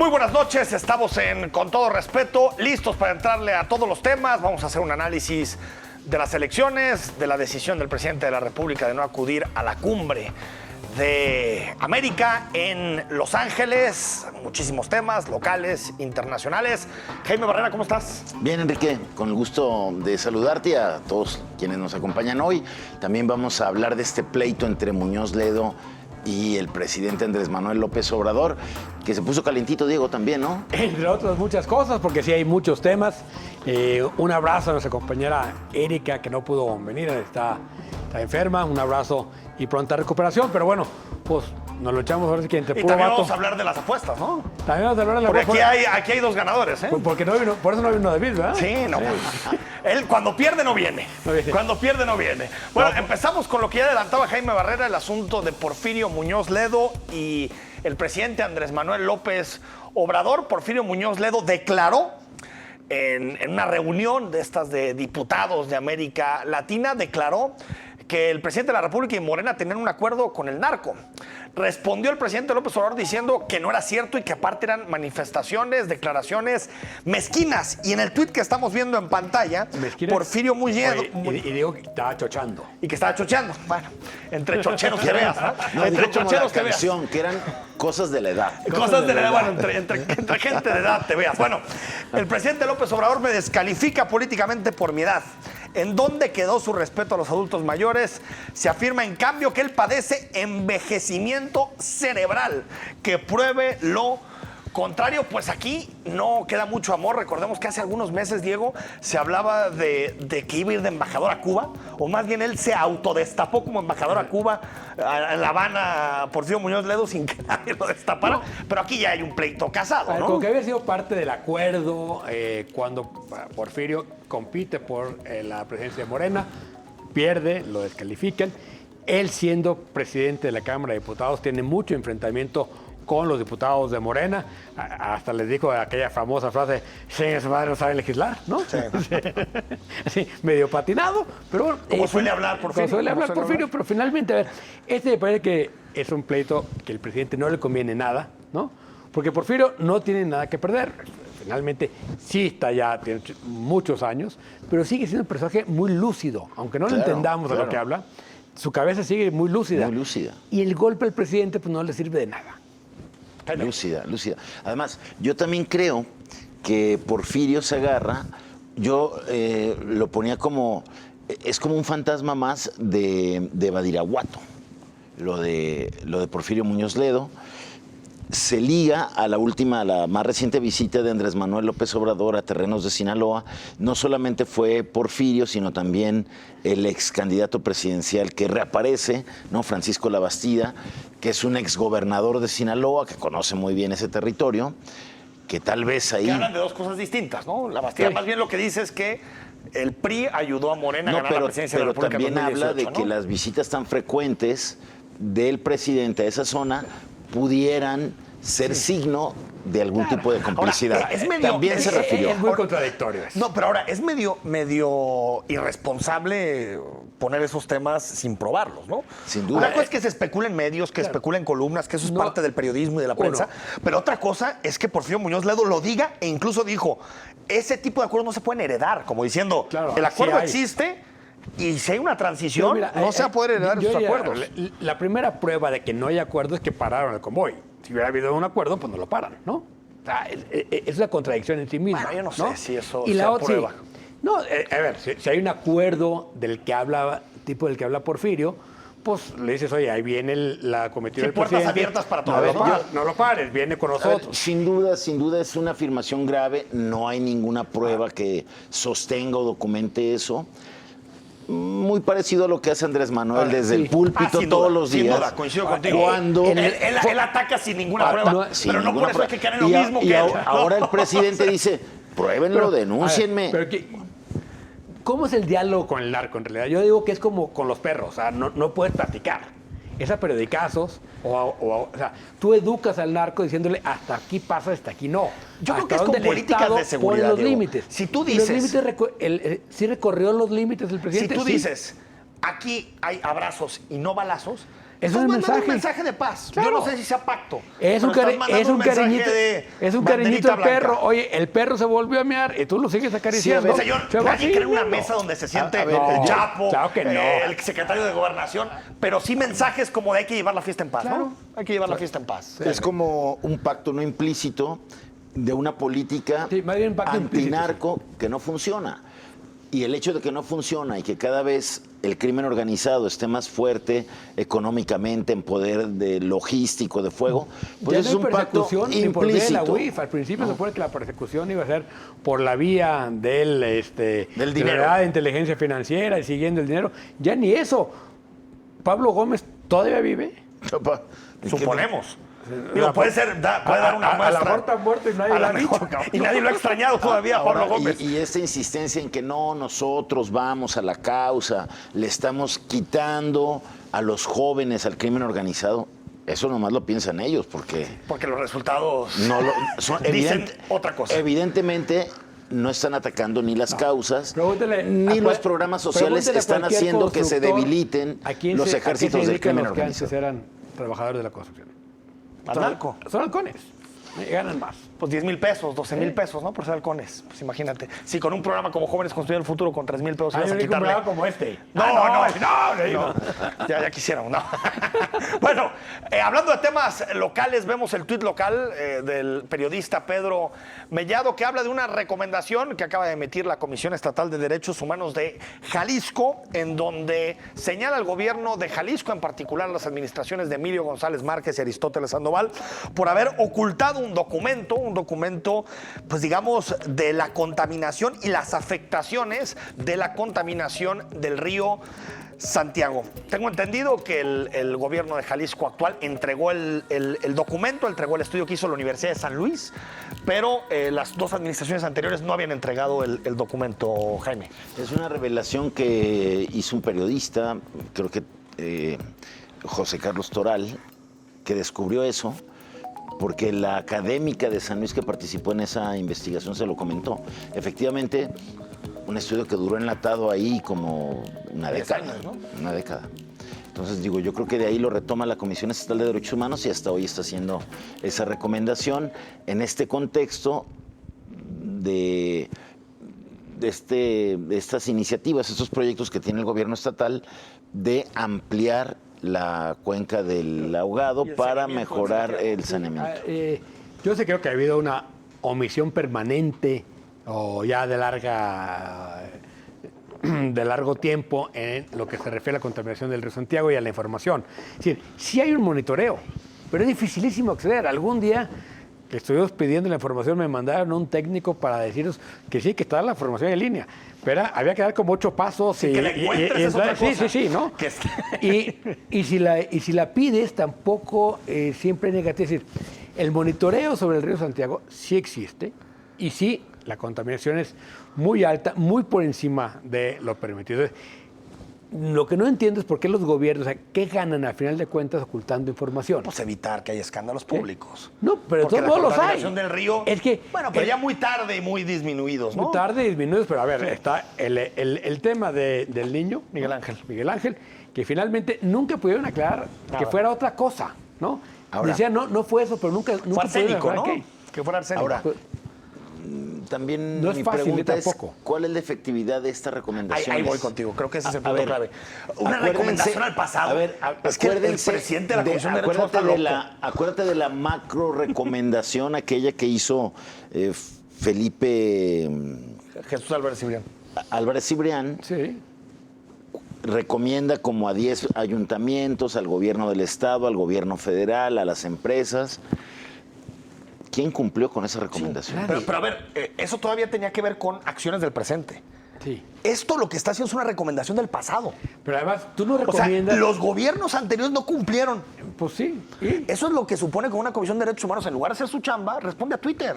Muy buenas noches, estamos con todo respeto, listos para entrarle a todos los temas. Vamos a hacer un análisis de las elecciones, de la decisión del presidente de la República de no acudir a la cumbre de América en Los Ángeles. Muchísimos temas locales, internacionales. Jaime Barrera, ¿cómo estás? Bien, Enrique, con el gusto de saludarte y a todos quienes nos acompañan hoy. También vamos a hablar de este pleito entre Muñoz Ledo y el presidente Andrés Manuel López Obrador, que se puso calentito, Diego, también, ¿no? Entre otras muchas cosas, porque sí hay muchos temas. Un abrazo a nuestra compañera Erika, que no pudo venir, está enferma. Un abrazo y pronta recuperación. Pero bueno, pues nos lo echamos ahora sí que entre Y puro también vato. vamos a hablar de las apuestas, ¿no? También vamos a hablar de la Porque aquí hay dos ganadores, ¿eh? Porque no vino, por eso no vino David, ¿verdad? Sí, no. Él cuando pierde no viene. Cuando pierde no viene. Bueno, empezamos con lo que ya adelantaba Jaime Barrera, el asunto de Porfirio Muñoz Ledo y el presidente Andrés Manuel López Obrador. Porfirio Muñoz Ledo declaró en una reunión de estas de diputados de América Latina, declaró que el presidente de la República y Morena tenían un acuerdo con el narco. Respondió el presidente López Obrador diciendo que no era cierto y que aparte eran manifestaciones, declaraciones mezquinas. Y en el tuit que estamos viendo en pantalla, ¿Mezquinas? Porfirio Muñoz... Y digo que estaba chochando. Y que estaba chocheando. Bueno, entre chocheros que veas, ¿no? No, Entre digo como la chocheros que veas. canción, que eran cosas de la edad. Cosas de la edad, bueno, entre gente de edad te veas. Bueno, el presidente López Obrador me descalifica políticamente por mi edad. ¿En dónde quedó su respeto a los adultos mayores? Se afirma, en cambio, que él padece envejecimiento cerebral, que pruebe lo contrario. Pues aquí no queda mucho amor. Recordemos que hace algunos meses, Diego, se hablaba de que iba a ir de embajador a Cuba, o más bien él se autodestapó como embajador a Cuba, en La Habana, Porfirio Muñoz Ledo, sin que nadie lo destapara. No. Pero aquí ya hay un pleito casado, ¿no? Como que había sido parte del acuerdo cuando Porfirio compite por la presidencia de Morena, pierde, lo descalifican. Él, siendo presidente de la Cámara de Diputados, tiene mucho enfrentamiento con los diputados de Morena. Hasta les dijo aquella famosa frase: "Señor, su madre no sabe legislar", ¿no? Sí. Así, medio patinado, pero bueno. Como suele hablar Porfirio. Pero finalmente, a ver, me parece que es un pleito que el presidente no le conviene nada, ¿no? Porque Porfirio no tiene nada que perder. Finalmente, sí está ya, tiene muchos años, pero sigue siendo un personaje muy lúcido, aunque no lo entendamos de lo que habla. Su cabeza sigue muy lúcida. Muy lúcida. Y el golpe al presidente pues no le sirve de nada. Lúcida. Además, yo también creo que Porfirio se agarra, yo lo ponía como, es como un fantasma más de Badiraguato, lo de Porfirio Muñoz Ledo. Se liga a la más reciente visita de Andrés Manuel López Obrador a terrenos de Sinaloa. No solamente fue Porfirio, sino también el ex candidato presidencial que reaparece, ¿no? Francisco Labastida, que es un exgobernador de Sinaloa, que conoce muy bien ese territorio, que tal vez ahí... Que hablan de dos cosas distintas, ¿no? Labastida más bien lo que dice es que el PRI ayudó a Morena a ganar la presidencia de la República en 2018, también habla de que las visitas tan frecuentes del presidente a esa zona pudieran ser signo de algún tipo de complicidad. Ahora, también se refirió. Es muy contradictorio eso. No, pero ahora, es medio irresponsable poner esos temas sin probarlos, ¿no? Sin duda. Una cosa es que se especula en medios, que especula en columnas, que eso es parte del periodismo y de la prensa, pero otra cosa es que Porfirio Muñoz Ledo lo diga e incluso dijo, ese tipo de acuerdos no se pueden heredar, como diciendo, el acuerdo existe y si hay una transición, no se va a poder heredar esos acuerdos. La primera prueba de que no hay acuerdo es que pararon el convoy. Si hubiera habido un acuerdo, pues no lo paran, ¿no? O sea, es una contradicción en sí misma. Bueno, yo no sé si eso y sea la prueba. Sí. No, a ver, si hay un acuerdo del que habla Porfirio, pues le dices, oye, ahí viene la comitiva del puertas presidente. Abiertas para todos. No lo pares, viene con nosotros. Sin duda es una afirmación grave. No hay ninguna prueba que sostenga o documente eso. Muy parecido a lo que hace Andrés Manuel desde el púlpito todos los días. Sin duda, coincido contigo. Cuando él ataca sin ninguna prueba, pero no por eso hay que caer en lo mismo que él. Ahora el presidente dice, pruébenlo, denúncienme. ¿Cómo es el diálogo con el narco en realidad? Yo digo que es como con los perros, o sea, no puedes platicar. Es a periodicazos, o sea, tú educas al narco diciéndole hasta aquí pasa, hasta aquí no. Yo creo que es con políticas de seguridad, los límites. Si tú dices... ¿Sí recorrió los límites el presidente? Si tú dices, aquí hay abrazos y no balazos, Es Estás un mandando mensaje. un mensaje de paz. Claro. Yo no sé si sea pacto. Es un, pero estás mandando mensaje cariñito, de es un banderita cariñito al blanca. perro. Oye, el perro se volvió a mear y tú lo sigues acariciando. Señor, Se va nadie crea una siguiendo. mesa donde se siente A ver, el Chapo, claro que no. el secretario de Gobernación, pero sí mensajes como de hay que llevar la fiesta en paz, Claro. ¿no? Hay que llevar la fiesta en paz. Es como un pacto no implícito de una política Sí, más bien un pacto implícito, antinarco que no funciona. Y el hecho de que no funciona y que cada vez el crimen organizado esté más fuerte económicamente, en poder de logístico, de fuego, pues Ya es no hay un pacto persecución ni por vía de la implícito. UIF. Al principio se supone que la persecución iba a ser por la vía Del de dinero. la inteligencia financiera y siguiendo el dinero. Ya ni eso. Pablo Gómez todavía vive. Suponemos. Digo, puede ser, puede dar una a muestra. lo mejor está muerto y nadie A lo lo ha mejor, dicho, cabrón. y nadie lo ha extrañado todavía, Ahora, Pablo Gómez. y esta insistencia en que no, nosotros vamos a la causa, le estamos quitando a los jóvenes al crimen organizado, eso nomás lo piensan ellos, porque Porque los resultados no lo, son dicen otra cosa. Evidentemente no están atacando ni las causas, Pregúntele ni a los cual- programas sociales pregúntele a están cualquier haciendo que se constructor debiliten a quién los se- a qué se ejércitos del dedican crimen los que antes organizado. eran trabajadores de la construcción. Al narco. Son halcones. Ganan más. Pues 10,000 pesos, 12,000 pesos, ¿no? Por ser halcones. Pues imagínate. Si con un programa como Jóvenes Construyendo el Futuro con 3,000 pesos ibas a quitarle. como este. No. Ya quisieron, no. Bueno, hablando de temas locales, vemos el tuit local del periodista Pedro Mellado que habla de una recomendación que acaba de emitir la Comisión Estatal de Derechos Humanos de Jalisco, en donde señala al gobierno de Jalisco, en particular las administraciones de Emilio González Márquez y Aristóteles Sandoval, por haber ocultado un documento, pues digamos, de la contaminación y las afectaciones de la contaminación del río Santiago. Tengo entendido que el gobierno de Jalisco actual entregó el documento, entregó el estudio que hizo la Universidad de San Luis, pero las dos administraciones anteriores no habían entregado el documento, Jaime. Es una revelación que hizo un periodista, creo que José Carlos Toral, que descubrió eso, porque la académica de San Luis que participó en esa investigación se lo comentó. Efectivamente, un estudio que duró enlatado ahí como una 10 década. años, ¿no? Una década. Entonces, digo, yo creo que de ahí lo retoma la Comisión Estatal de Derechos Humanos y hasta hoy está haciendo esa recomendación en este contexto de estas iniciativas, estos proyectos que tiene el gobierno estatal de ampliar la cuenca del Ahogado para mejorar el saneamiento. Yo sí creo que ha habido una omisión permanente o ya de largo tiempo en lo que se refiere a la contaminación del río Santiago y a la información. Es decir, sí hay un monitoreo, pero es dificilísimo acceder. Algún día que estuvimos pidiendo la información me mandaron un técnico para decirnos que sí, que estaba la información en línea. Pero había que dar como 8 pasos. Que la encuentres es otra cosa. Sí, ¿no? Que es- Y si la pides, tampoco siempre es negativo. Es decir, el monitoreo sobre el río Santiago sí existe y sí, la contaminación es muy alta, muy por encima de lo permitido. Lo que no entiendo es por qué los gobiernos, o sea, ¿qué ganan al final de cuentas ocultando información? Pues evitar que haya escándalos públicos. No, pero porque todos la modos los hay. contaminación del río. Es que bueno, pero ya muy tarde y muy disminuidos, ¿no? muy tarde disminuidos, pero a ver, está el tema del niño, Miguel Ángel. Miguel Ángel, que finalmente nunca pudieron aclarar Nada. que fuera otra cosa, ¿no? Ahora- Decían, no fue eso, pero nunca Fue pudieron arsénico, ¿no? aclarar qué. Que fuera arsénico. Ahora, Pues, también No es mi fácil, pregunta tampoco. es, ¿cuál es la efectividad de esta recomendación? Ahí voy contigo, creo que ese es el A punto ver, clave. Una acuérdense- recomendación al pasado. A ver, es que el acuérdense presidente de la Comisión de Derechos acuérdate Humanos de está loco. acuérdate de la macro recomendación aquella que hizo Felipe Jesús Álvarez Cibrián. Álvarez Cibrián. sí. Recomienda como a 10 ayuntamientos, al gobierno del estado, al gobierno federal, a las empresas. ¿Quién cumplió con esa recomendación? Pero a ver, eso todavía tenía que ver con acciones del presente. Sí. Esto lo que está haciendo es una recomendación del pasado. Pero además, tú no O sea, recomiendas. los gobiernos anteriores no cumplieron. Pues sí. ¿y? Eso es lo que supone que una Comisión de Derechos Humanos, en lugar de hacer su chamba, responde a Twitter.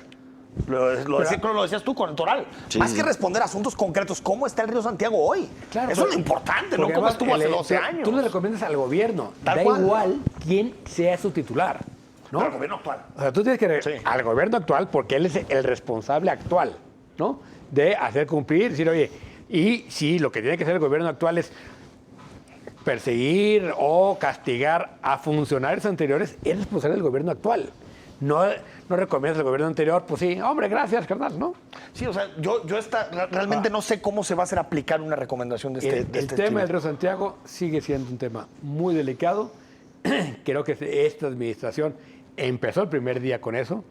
Lo decías tú con el Toral. Sí, Más sí. que responder a asuntos concretos, ¿cómo está el río Santiago hoy? Claro, Eso es pero- lo importante, porque no cómo además estuvo hace 12 pero años. Tú le recomiendas al gobierno. Tal da cual. igual quién sea su titular. ¿no? Pero al gobierno actual. O sea, tú tienes que Sí. al gobierno actual, porque él es el responsable actual, ¿no? De hacer cumplir, decir, oye, y sí, lo que tiene que hacer el gobierno actual es perseguir o castigar a funcionarios anteriores es responsabilidad del gobierno actual. No recomiendas al gobierno anterior, pues sí, hombre, gracias, carnal, ¿no? Sí, o sea, yo realmente no sé cómo se va a hacer aplicar una recomendación de este El estilo. tema del Río Santiago sigue siendo un tema muy delicado. Creo que esta administración empezó el primer día con eso.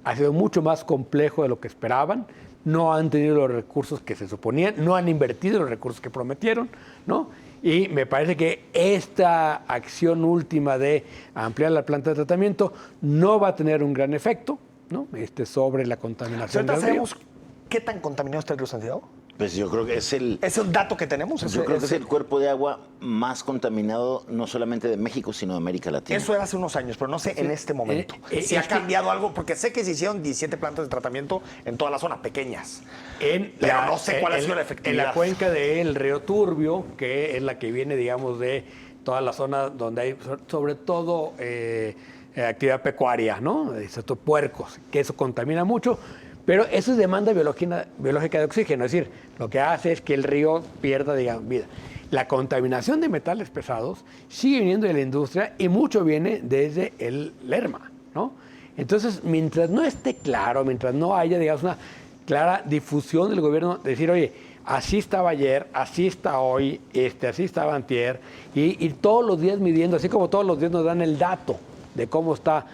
Ha sido mucho más complejo de lo que esperaban. No han tenido los recursos que se suponían, no han invertido los recursos que prometieron, ¿no? Y me parece que esta acción última de ampliar la planta de tratamiento no va a tener un gran efecto, ¿no? Sobre la contaminación del ¿Ahorita río. sabemos qué tan contaminado está el río Santiago? Pues yo creo que es el... ¿Es un dato que tenemos? Yo creo que es el cuerpo de agua más contaminado, no solamente de México, sino de América Latina. Eso era hace unos años, pero no sé en este momento. Si ha cambiado algo, porque sé que se hicieron 17 plantas de tratamiento en toda la zona, pequeñas. Pero no sé cuál ha sido la efectividad. En la cuenca del río Turbio, que es la que viene, digamos, de toda la zona donde hay, sobre todo, actividad pecuaria, ¿no? Estos puercos, que eso contamina mucho. Pero eso es demanda biológica de oxígeno, es decir, lo que hace es que el río pierda, digamos, vida. La contaminación de metales pesados sigue viniendo de la industria y mucho viene desde el Lerma, ¿no? Entonces, mientras no esté claro, mientras no haya, digamos, una clara difusión del gobierno, decir, oye, así estaba ayer, así está hoy, así estaba antier, y todos los días midiendo, así como todos los días nos dan el dato de cómo está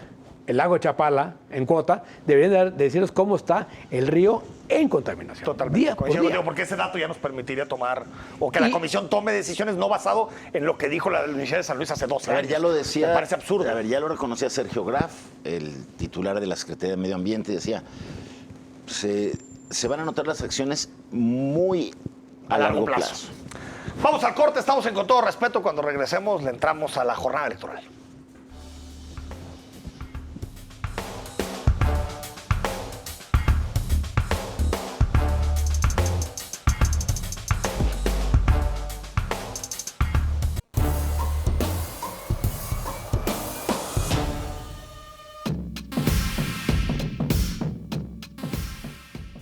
el lago Chapala en cuota, deberían decirnos cómo está el río en contaminación. Totalmente. Día por día. Porque ese dato ya nos permitiría tomar, o que la comisión tome decisiones no basado en lo que dijo la Universidad de San Luis hace 12 años. A ver, ya lo decía. Me parece absurdo. A ver, ya lo reconocía Sergio Graf, el titular de la Secretaría de Medio Ambiente, y decía, se van a notar las acciones muy a largo plazo. Vamos al corte, estamos en Con Todo Respeto. Cuando regresemos le entramos a la jornada electoral.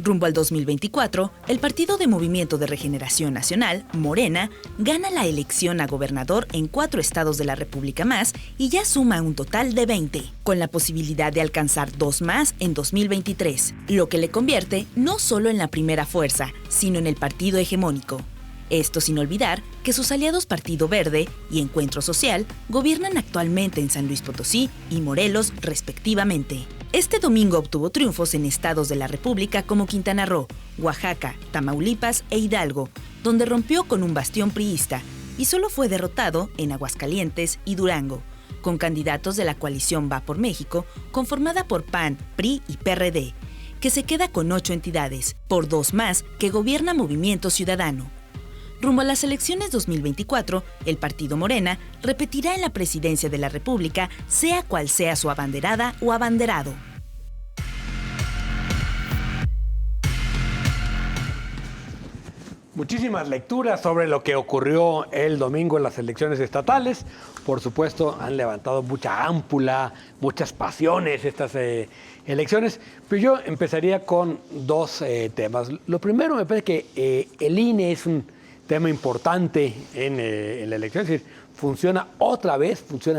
Rumbo al 2024, el Partido de Movimiento de Regeneración Nacional, Morena, gana la elección a gobernador en 4 estados de la República más y ya suma un total de 20, con la posibilidad de alcanzar 2 más en 2023, lo que le convierte no solo en la primera fuerza, sino en el partido hegemónico. Esto sin olvidar que sus aliados Partido Verde y Encuentro Social gobiernan actualmente en San Luis Potosí y Morelos, respectivamente. Este domingo obtuvo triunfos en estados de la República como Quintana Roo, Oaxaca, Tamaulipas e Hidalgo, donde rompió con un bastión priista y solo fue derrotado en Aguascalientes y Durango, con candidatos de la coalición Va por México, conformada por PAN, PRI y PRD, que se queda con 8 entidades, por 2 más que gobierna Movimiento Ciudadano. Rumbo a las elecciones 2024, el partido Morena repetirá en la presidencia de la República, sea cual sea su abanderada o abanderado. Muchísimas lecturas sobre lo que ocurrió el domingo en las elecciones estatales. Por supuesto, han levantado mucha ámpula, muchas pasiones estas elecciones. Pero yo empezaría con 2 temas. Lo primero, me parece que el INE es un tema importante en la elección, es decir, funciona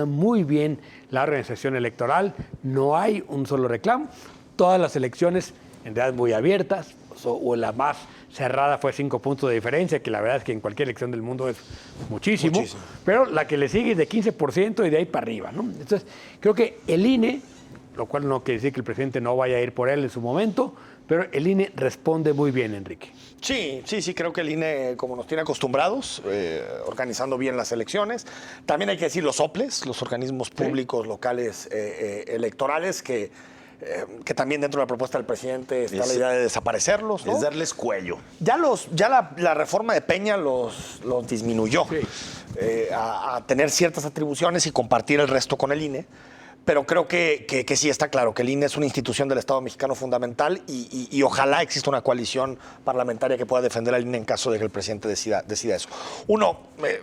muy bien la organización electoral, no hay un solo reclamo, todas las elecciones en realidad muy abiertas, o la más cerrada fue 5 puntos de diferencia, que la verdad es que en cualquier elección del mundo es muchísimo. Pero la que le sigue es de 15% y de ahí para arriba, ¿no? Entonces, creo que el INE, lo cual no quiere decir que el presidente no vaya a ir por él en su momento, pero el INE responde muy bien, Enrique. Sí, creo que el INE, como nos tiene acostumbrados, organizando bien las elecciones. También hay que decir los OPLES, los organismos públicos locales electorales, que también dentro de la propuesta del presidente está la idea de desaparecerlos, ¿no? Es darles cuello. Ya la reforma de Peña los disminuyó a tener ciertas atribuciones y compartir el resto con el INE. Pero creo que sí está claro que el INE es una institución del Estado mexicano fundamental y ojalá exista una coalición parlamentaria que pueda defender al INE en caso de que el presidente decida eso. Uno,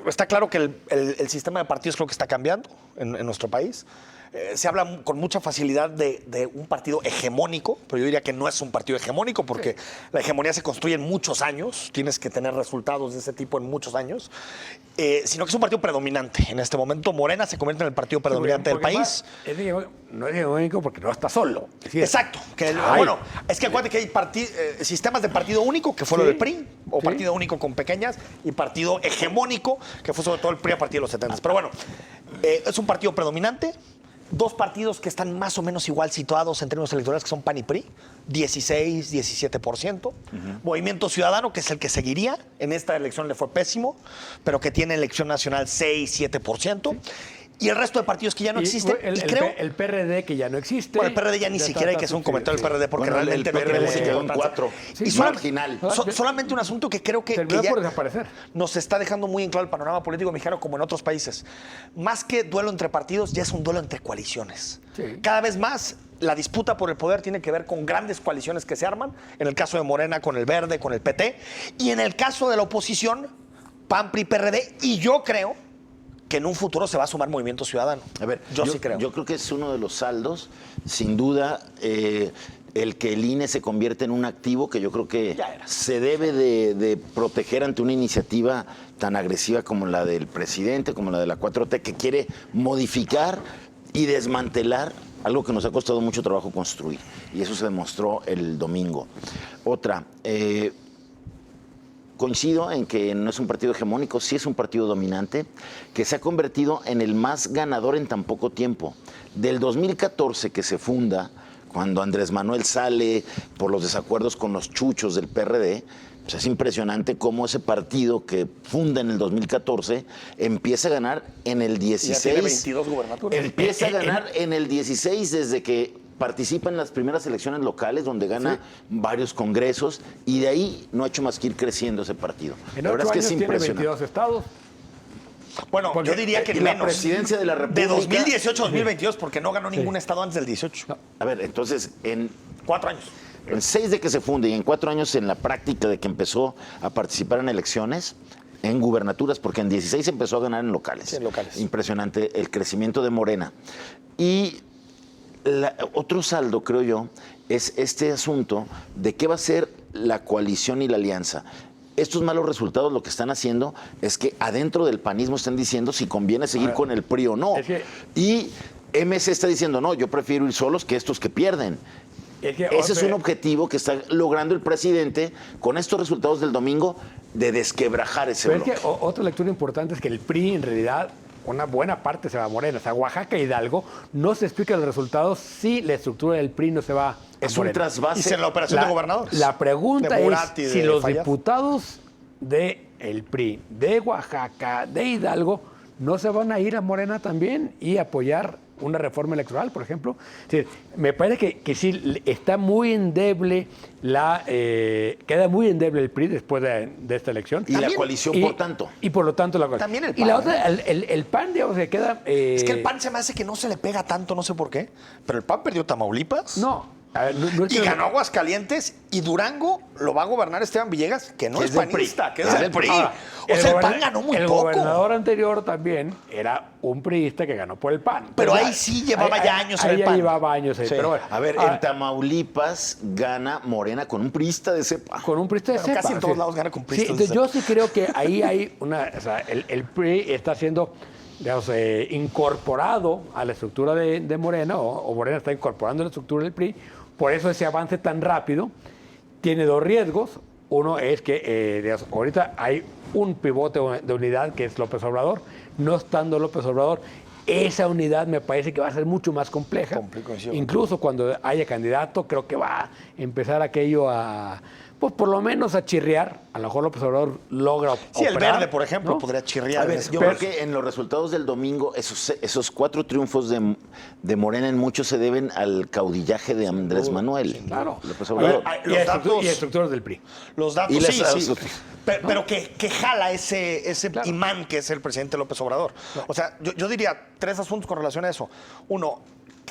está claro que el sistema de partidos creo que está cambiando en nuestro país. se habla con mucha facilidad de un partido hegemónico, pero yo diría que no es un partido hegemónico porque la hegemonía se construye en muchos años, tienes que tener resultados de ese tipo en muchos años, sino que es un partido predominante. En este momento Morena se convierte en el partido predominante del país. No es hegemónico porque no está solo. Exacto. Bueno, es que acuérdate que hay sistemas de partido único, que fue lo del PRI, o partido único con pequeñas, y partido hegemónico, que fue sobre todo el PRI a partir de los 70. Pero bueno, es un partido predominante. Dos partidos que están más o menos igual situados en términos electorales, que son PAN y PRI, 16, 17%. Movimiento Ciudadano, que es el que seguiría, en esta elección le fue pésimo, pero que tiene elección nacional 6, 7%. Y el resto de partidos que ya no existen. El PRD que ya no existe. Bueno, el PRD ya ni siquiera hay que hacer un comentario del PRD porque realmente el PRD se quedó en 4. Y marginal. Solamente un asunto que creo que ya por desaparecer. Nos está dejando muy en claro el panorama político mexicano como en otros países. Más que duelo entre partidos, ya es un duelo entre coaliciones. Sí. Cada vez más la disputa por el poder tiene que ver con grandes coaliciones que se arman. En el caso de Morena con el Verde, con el PT. Y en el caso de la oposición, PAN, PRI, PRD. Y yo creo que en un futuro se va a sumar Movimiento Ciudadano. A ver, yo sí creo. Yo creo que es uno de los saldos, sin duda, el que el INE se convierte en un activo que yo creo que se debe de proteger ante una iniciativa tan agresiva como la del presidente, como la de la 4T, que quiere modificar y desmantelar algo que nos ha costado mucho trabajo construir. Y eso se demostró el domingo. Otra, coincido en que no es un partido hegemónico, sí es un partido dominante, que se ha convertido en el más ganador en tan poco tiempo. Del 2014 que se funda, cuando Andrés Manuel sale por los desacuerdos con los chuchos del PRD, pues es impresionante cómo ese partido que funda en el 2014 empieza a ganar en el 16. Ya tiene 22 gubernaturas. Empieza a ganar en el 16 desde que participa en las primeras elecciones locales donde gana varios congresos y de ahí no ha hecho más que ir creciendo ese partido. La verdad es que es impresionante. Tiene 22 estados. Bueno, yo diría que la menos. Presidencia de la República. De 2018 a 2022, porque no ganó ningún estado antes del 18. No. A ver, entonces, en 4 años. En 6 de que se funde y en 4 años en la práctica de que empezó a participar en elecciones, en gubernaturas, porque en 16 empezó a ganar en locales. Sí, en locales. Impresionante el crecimiento de Morena. Y otro saldo, creo yo, es este asunto de qué va a ser la coalición y la alianza. Estos malos resultados lo que están haciendo es que adentro del panismo están diciendo si conviene seguir con el PRI o no. Y MC está diciendo, no, yo prefiero ir solos que estos que pierden. Ese es un objetivo que está logrando el presidente con estos resultados del domingo de desquebrajar ese bloque. Es que otra lectura importante es que el PRI en realidad una buena parte se va a Morena. O sea, Oaxaca e Hidalgo no se explican los resultados si la estructura del PRI no se va a Es Morena. un trasvase. ¿Y en la operación de gobernadores? La pregunta de Murat es si los diputados del PRI, de Oaxaca, de Hidalgo, no se van a ir a Morena también y apoyar una reforma electoral, por ejemplo. Es decir, me parece que sí está muy endeble queda muy endeble el PRI después de esta elección. Y la coalición, por tanto. Y por lo tanto la coalición. También el PAN. Y la otra, el PAN, digamos, que queda... Es que el PAN se me hace que no se le pega tanto, no sé por qué. Pero el PAN perdió Tamaulipas. No. No y ganó Aguascalientes y Durango lo va a gobernar Esteban Villegas, que no es panista, que es del PRI. O sea, el PAN ganó muy poco. El gobernador anterior también era un priista que ganó por el PAN. Pero ahí sí llevaba ya años en el PAN. Ahí llevaba años. Sí. Pero bueno, a ver, en Tamaulipas gana Morena con un priista de cepa. Con un priista de cepa. Casi en todos lados gana con priistas de cepa. Yo sí creo que ahí hay una... O sea, el PRI está siendo... digamos, incorporado a la estructura de Morena, o Morena está incorporando la estructura del PRI. Por eso ese avance tan rápido tiene dos riesgos. Uno es que digamos, ahorita hay un pivote de unidad que es López Obrador. No estando López Obrador, esa unidad me parece que va a ser mucho más compleja. Incluso cuando haya candidato, creo que va a empezar aquello a... pues por lo menos a chirriar. A lo mejor López Obrador logra Sí, el Verde, por ejemplo, ¿no? Podría chirriar. A ver, yo creo que en los resultados del domingo, esos 4 triunfos de Morena en muchos se deben al caudillaje de Andrés Manuel. Sí, claro. López Obrador. Y estructuras del PRI. Los datos, sí. Pero ¿no? que jala ese claro. Imán que es el presidente López Obrador. Claro. O sea, yo diría 3 asuntos con relación a eso. Uno,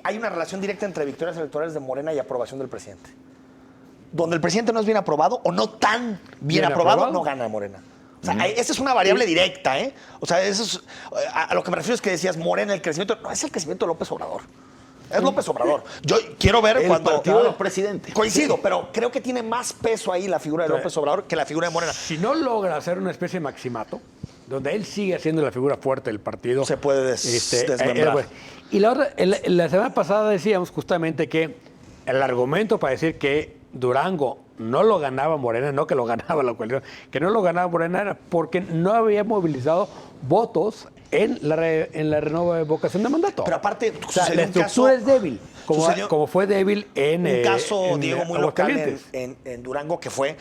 hay una relación directa entre victorias electorales de Morena y aprobación del presidente. Donde el presidente no es bien aprobado o no tan bien aprobado, no gana Morena. O O sea, esa es una variable directa, ¿eh? O sea, eso es, a lo que me refiero es que decías, Morena, el crecimiento. No es el crecimiento de López Obrador. Es López Obrador. Yo quiero ver El cuando. partido del presidente. Coincido, pero creo que tiene más peso ahí la figura de López Obrador que la figura de Morena. Si no logra hacer una especie de maximato, donde él sigue siendo la figura fuerte del partido. Se puede desmembrar. Y la otra, la semana pasada decíamos justamente que el argumento para decir que Durango no lo ganaba Morena, no que lo ganaba la coalición, que no lo ganaba Morena era porque no había movilizado votos en la revocación de mandato. Pero aparte, o sea, la estructura es débil, como fue débil en un caso, en Diego, muy local Aguascalientes. en Durango, que fue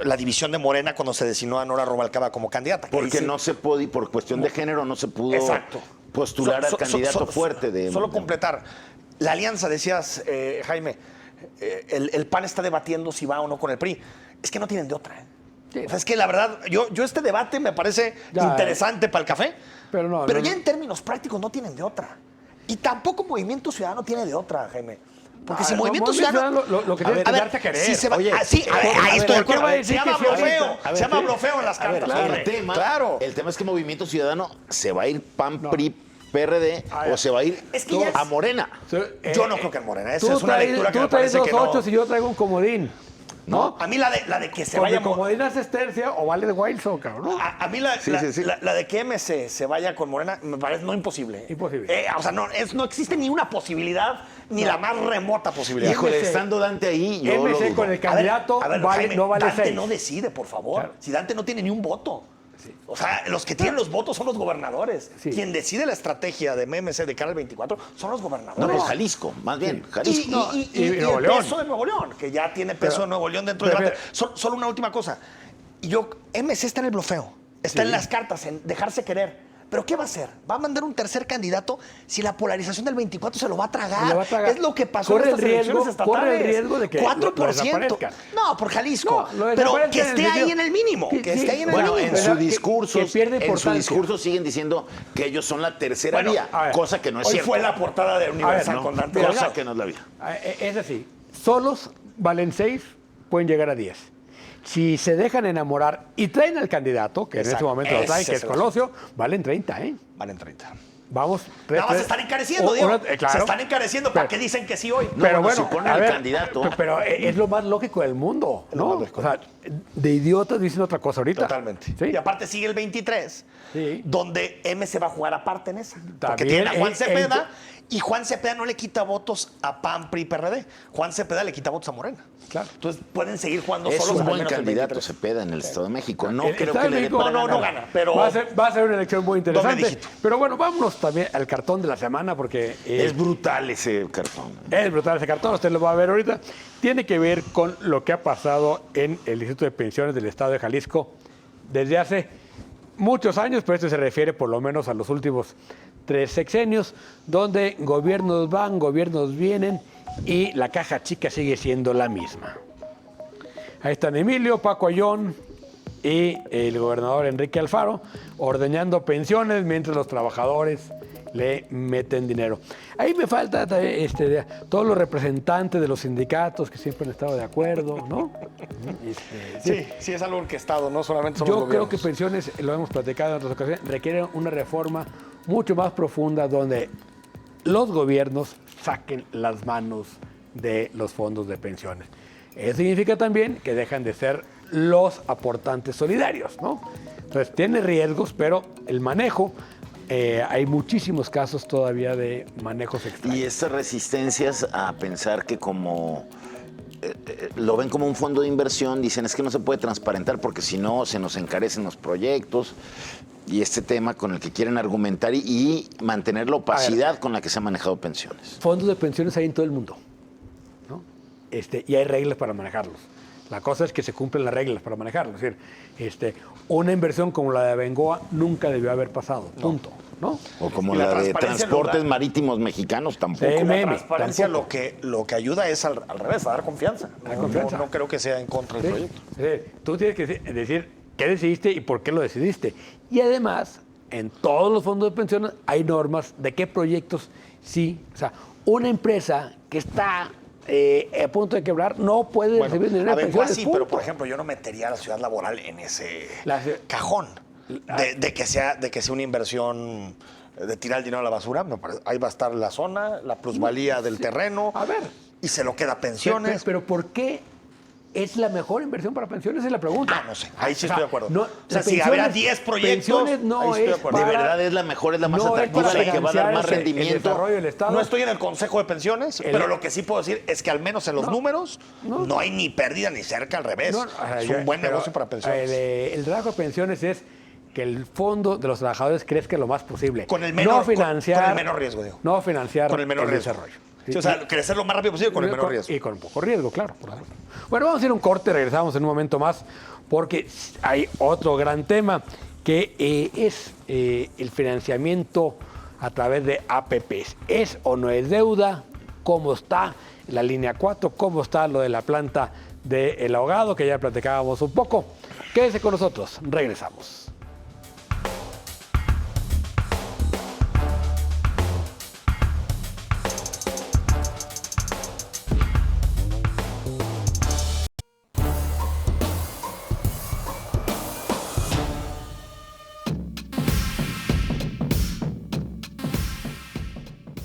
la división de Morena cuando se designó a Nora Rubalcaba como candidata. Porque no se pudo, por cuestión de género, no se pudo Exacto. postular al candidato fuerte de... Solo completar. La alianza, decías, Jaime, el PAN está debatiendo si va o no con el PRI. Es que no tienen de otra. Sí. O sea, es que la verdad, yo este debate me parece interesante para el café, pero ya en términos prácticos no tienen de otra. Y tampoco Movimiento Ciudadano tiene de otra, Jaime. Porque si Movimiento Ciudadano... Lo que tiene que darte a querer. Si se va, Oye, ahí estoy de acuerdo. Se llama blofeo. Se llama blofeo en las cartas. El tema es que Movimiento Ciudadano se va a ir PAN, PRI, PRD o se va a ir a Morena. Yo no creo que en Morena. Esa es una lectura que me parece que no. Tú traes 2 8 y yo traigo un comodín. ¿No? A mí la de que se vaya... vaya... comodín haces tercia o vale de Wilson, cabrón. A mí la de que MC se vaya con Morena me parece no imposible. Imposible. O sea, no existe ni una posibilidad, ni la más remota posibilidad. Híjole, estando Dante ahí, yo MC lo dudo. con el candidato Jaime, no vale Dante 6. no decide, por favor. Claro. Si Dante no tiene ni un voto. O sea, los que tienen los votos son los gobernadores. Sí. Quien decide la estrategia de MC de cara al 24 son los gobernadores. No, pues Jalisco, más bien. Jalisco. Y el Nuevo León. peso de Nuevo León, que ya tiene peso de Nuevo León dentro del debate. Solo una última cosa. MC está en el blofeo, está en las cartas, en dejarse querer. ¿Pero qué va a hacer? ¿Va a mandar un tercer candidato si la polarización del 24 se lo va a tragar? Es lo que pasó en estas elecciones estatales. Corre el riesgo de que 4%. No, por Jalisco. Pero que esté ahí en el mínimo. Que esté ahí en el mínimo. En su discurso, que pierde importancia. siguen diciendo que ellos son la tercera vía, cosa que no es hoy cierto. Fue la portada de Universal con Dante. Cosa que no es la vía. Es así. Solos valen 6, pueden llegar a 10. Si se dejan enamorar y traen al candidato, que en ese momento lo traen, que es Colosio, valen 30, ¿eh? Valen 30. Vamos. Nada más se están encareciendo, Diego. Claro. Se están encareciendo. ¿Para qué dicen que sí hoy? Pero bueno, si ponen al candidato. Pero es lo más lógico del mundo, ¿no? O sea, de idiotas dicen otra cosa ahorita. Totalmente. ¿Sí? Y aparte sigue el 23, donde M se va a jugar aparte en esa. Porque También, tiene a Juan Cepeda, y Juan Cepeda no le quita votos a PAN, PRI, PRD. Juan Cepeda le quita votos a Morena. Claro. Entonces pueden seguir jugando Es solos un al buen menos el candidato 23. Cepeda en el Estado de México. No creo Estado que de le dé México, para no ganar. gana, pero... Va a ser una elección muy interesante. dígito. Pero bueno, vámonos también al cartón de la semana porque... Es brutal ese cartón. Es brutal ese cartón, usted lo va a ver ahorita. Tiene que ver con lo que ha pasado en el Instituto de Pensiones del Estado de Jalisco desde hace muchos años, pero esto se refiere por lo menos a los últimos 3 sexenios, donde gobiernos van, gobiernos vienen y la caja chica sigue siendo la misma. Ahí están Emilio, Paco Ayón y el gobernador Enrique Alfaro ordeñando pensiones mientras los trabajadores le meten dinero. Ahí me falta todos los representantes de los sindicatos que siempre han estado de acuerdo, ¿no? Sí, es algo orquestado, no solamente son Yo los creo gobiernos. que pensiones, lo hemos platicado en otras ocasiones, requieren una reforma mucho más profunda donde los gobiernos saquen las manos de los fondos de pensiones. Eso significa también que dejan de ser los aportantes solidarios, ¿no? Entonces, tiene riesgos, pero el manejo, hay muchísimos casos todavía de manejos extraños. Y estas resistencias a pensar que como lo ven como un fondo de inversión, dicen es que no se puede transparentar porque si no se nos encarecen los proyectos. Y este tema con el que quieren argumentar y mantener la opacidad con la que se han manejado pensiones. Fondos de pensiones hay en todo el mundo, ¿no? Y hay reglas para manejarlos. La cosa es que se cumplen las reglas para manejarlos. Es decir, una inversión como la de Abengoa nunca debió haber pasado, punto, ¿no? O como Y la la de transparencia transportes marítimos mexicanos tampoco. La TMM, transparencia tampoco. lo que ayuda es al revés, a dar confianza. Confianza. No creo que sea en contra del proyecto. Tú tienes que decir qué decidiste y por qué lo decidiste. Y además, en todos los fondos de pensiones hay normas de qué proyectos sí. O sea, una empresa que está a punto de quebrar, no puede recibir dinero a de ver, pues pensiones. sí, pero por ejemplo, yo no metería a la ciudad laboral en ese La- cajón de que sea una inversión de tirar el dinero a la basura. Me parece, ahí va a estar la zona, la plusvalía del terreno. A ver. Y se lo queda a pensiones. Pero ¿por qué es la mejor inversión para pensiones? Es la pregunta. No sé. Ahí sí estoy de acuerdo. No, o sea, las si habrá pensiones- 10 proyectos, pensiones no ahí estoy de es acuerdo. ¿De para- verdad es la mejor, es la más no es atractiva, para la que va a dar más financiar el rendimiento? desarrollo del Estado. No estoy en el consejo de pensiones, pero lo que sí puedo decir es que al menos en los números no hay ni pérdida ni cerca, al revés. No, o sea, es un buen pero, negocio para pensiones. El trabajo de pensiones es que el fondo de los trabajadores crezca lo más posible. Con el menor- no financiar, con el menor riesgo, digo. No financiar Con el menor riesgo. desarrollo. Sí, o sea, crecer lo más rápido posible con el menor riesgo. Y con poco riesgo, claro. Por supuesto. Bueno, vamos a ir a un corte, regresamos en un momento más, porque hay otro gran tema que es el financiamiento a través de APPs. ¿Es o no es deuda? ¿Cómo está la línea 4? ¿Cómo está lo de la planta del ahogado, que ya platicábamos un poco? Quédese con nosotros, regresamos.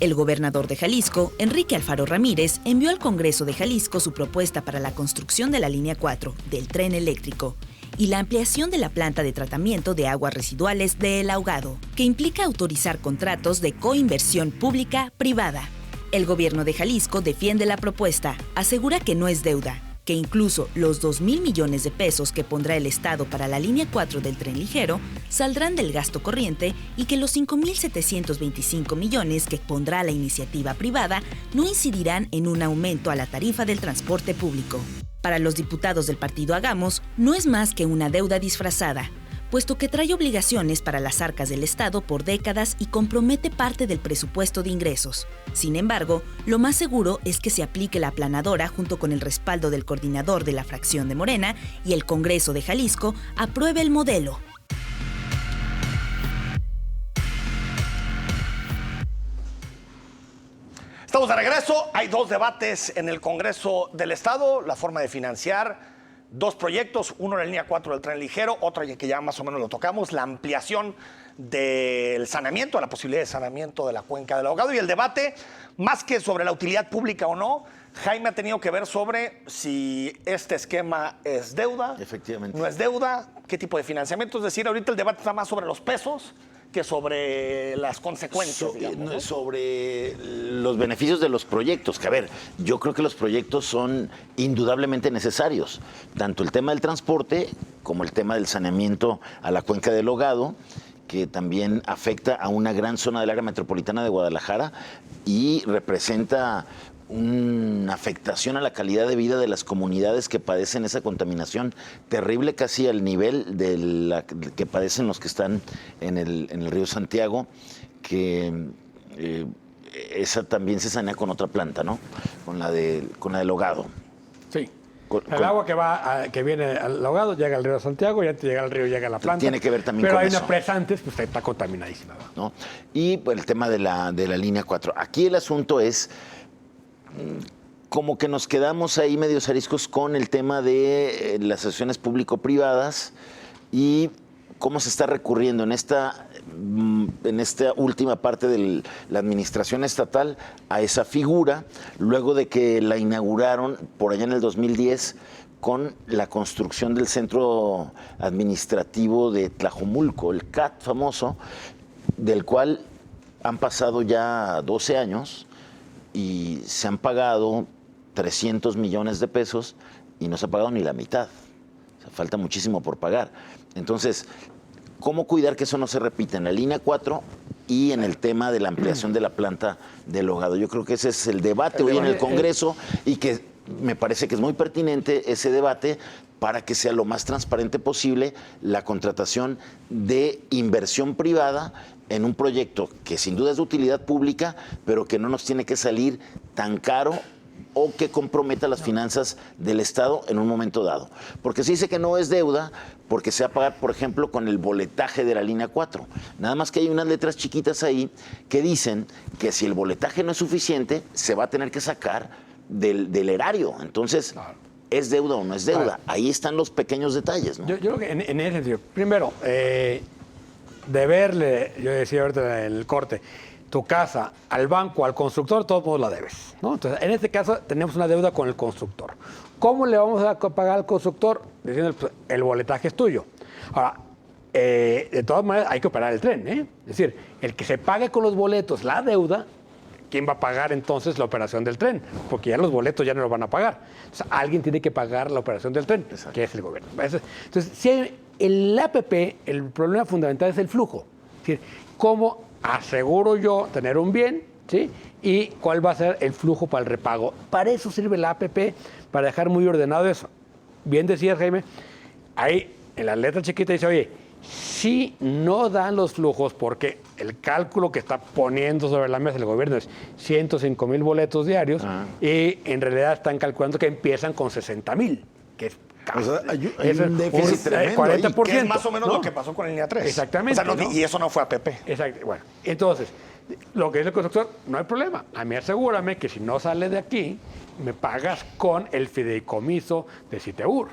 El gobernador de Jalisco, Enrique Alfaro Ramírez, envió al Congreso de Jalisco su propuesta para la construcción de la línea 4 del tren eléctrico y la ampliación de la planta de tratamiento de aguas residuales de El Ahogado, que implica autorizar contratos de coinversión pública-privada. El gobierno de Jalisco defiende la propuesta, asegura que no es deuda, que incluso los 2,000 millones de pesos que pondrá el Estado para la línea 4 del tren ligero saldrán del gasto corriente y que los 5,725 millones que pondrá la iniciativa privada no incidirán en un aumento a la tarifa del transporte público. Para los diputados del partido Hagamos, no es más que una deuda disfrazada, puesto que trae obligaciones para las arcas del Estado por décadas y compromete parte del presupuesto de ingresos. Sin embargo, lo más seguro es que se aplique la aplanadora junto con el respaldo del coordinador de la fracción de Morena y el Congreso de Jalisco apruebe el modelo. Estamos de regreso. Hay dos debates en el Congreso del Estado. La forma de financiar dos proyectos. Uno la línea 4 del tren ligero. Otro que ya más o menos lo tocamos. La ampliación del saneamiento, la posibilidad de saneamiento de la cuenca del Ahogado. Y el debate, más que sobre la utilidad pública o no, Jaime, ha tenido que ver sobre si este esquema es deuda. Efectivamente. No es deuda. ¿Qué tipo de financiamiento? Es decir, ahorita el debate está más sobre los pesos que sobre las consecuencias, digamos, ¿no? Sobre los beneficios de los proyectos, que a ver, yo creo que los proyectos son indudablemente necesarios, tanto el tema del transporte como el tema del saneamiento a la cuenca del Ahogado, que también afecta a una gran zona del área metropolitana de Guadalajara y representa una afectación a la calidad de vida de las comunidades que padecen esa contaminación terrible, casi al nivel de la que padecen los que están en el río Santiago, que esa también se sanea con otra planta, ¿no? Con la del Ahogado. Sí. El agua que viene al Ahogado llega al río Santiago y antes de llegar al río llega a la planta. Tiene que ver también pero con hay eso. una presa antes, pues está contaminadísima, ¿no? ¿No? Y pues, el tema de la línea 4. Aquí el asunto es como que nos quedamos ahí medios ariscos con el tema de las asociaciones público-privadas y cómo se está recurriendo en esta última parte de la administración estatal a esa figura, luego de que la inauguraron por allá en el 2010 con la construcción del centro administrativo de Tlajomulco, el CAT famoso, del cual han pasado ya 12 años y se han pagado 300 millones de pesos y no se ha pagado ni la mitad. O sea, falta muchísimo por pagar. Entonces, ¿cómo cuidar que eso no se repita en la línea 4 y en el tema de la ampliación de la planta del Ahogado? Yo creo que ese es el debate hoy en el Congreso y que me parece que es muy pertinente ese debate para que sea lo más transparente posible la contratación de inversión privada en un proyecto que sin duda es de utilidad pública, pero que no nos tiene que salir tan caro o que comprometa las finanzas del Estado en un momento dado. Porque se dice que no es deuda, porque se va a pagar, por ejemplo, con el boletaje de la línea 4. Nada más que hay unas letras chiquitas ahí que dicen que si el boletaje no es suficiente, se va a tener que sacar del erario. Entonces, ¿es deuda o no es deuda? Claro. Ahí están los pequeños detalles, ¿no? Yo creo que en ese sentido, primero, deberle, yo decía ahorita en el corte, tu casa al banco, al constructor, todos modos la debes, ¿no? Entonces, en este caso, tenemos una deuda con el constructor. ¿Cómo le vamos a pagar al constructor? Diciendo, pues, el boletaje es tuyo. Ahora, de todas maneras, hay que operar el tren, ¿eh? Es decir, el que se pague con los boletos la deuda, ¿quién va a pagar entonces la operación del tren? Porque ya los boletos ya no los van a pagar. Entonces, alguien tiene que pagar la operación del tren, que es el gobierno. Entonces, si hay el APP, el problema fundamental es el flujo. Es decir, ¿cómo aseguro yo tener un bien? ¿Sí? ¿Y cuál va a ser el flujo para el repago? Para eso sirve la APP, para dejar muy ordenado eso. Bien decías, Jaime, ahí en la letra chiquita dice, oye, si no dan los flujos porque el cálculo que está poniendo sobre la mesa el gobierno es 105,000 boletos diarios y en realidad están calculando que empiezan con 60,000, que es O sea, hay es un déficit tremendo ahí. 40%. Que es más o menos ¿no? lo que pasó con línea 3. Exactamente, O sea, ¿no? Y eso no fue APP. Exacto. Bueno, entonces, lo que dice el constructor, no hay problema. A mí asegúrame que si no sale de aquí, me pagas con el fideicomiso de Citeur.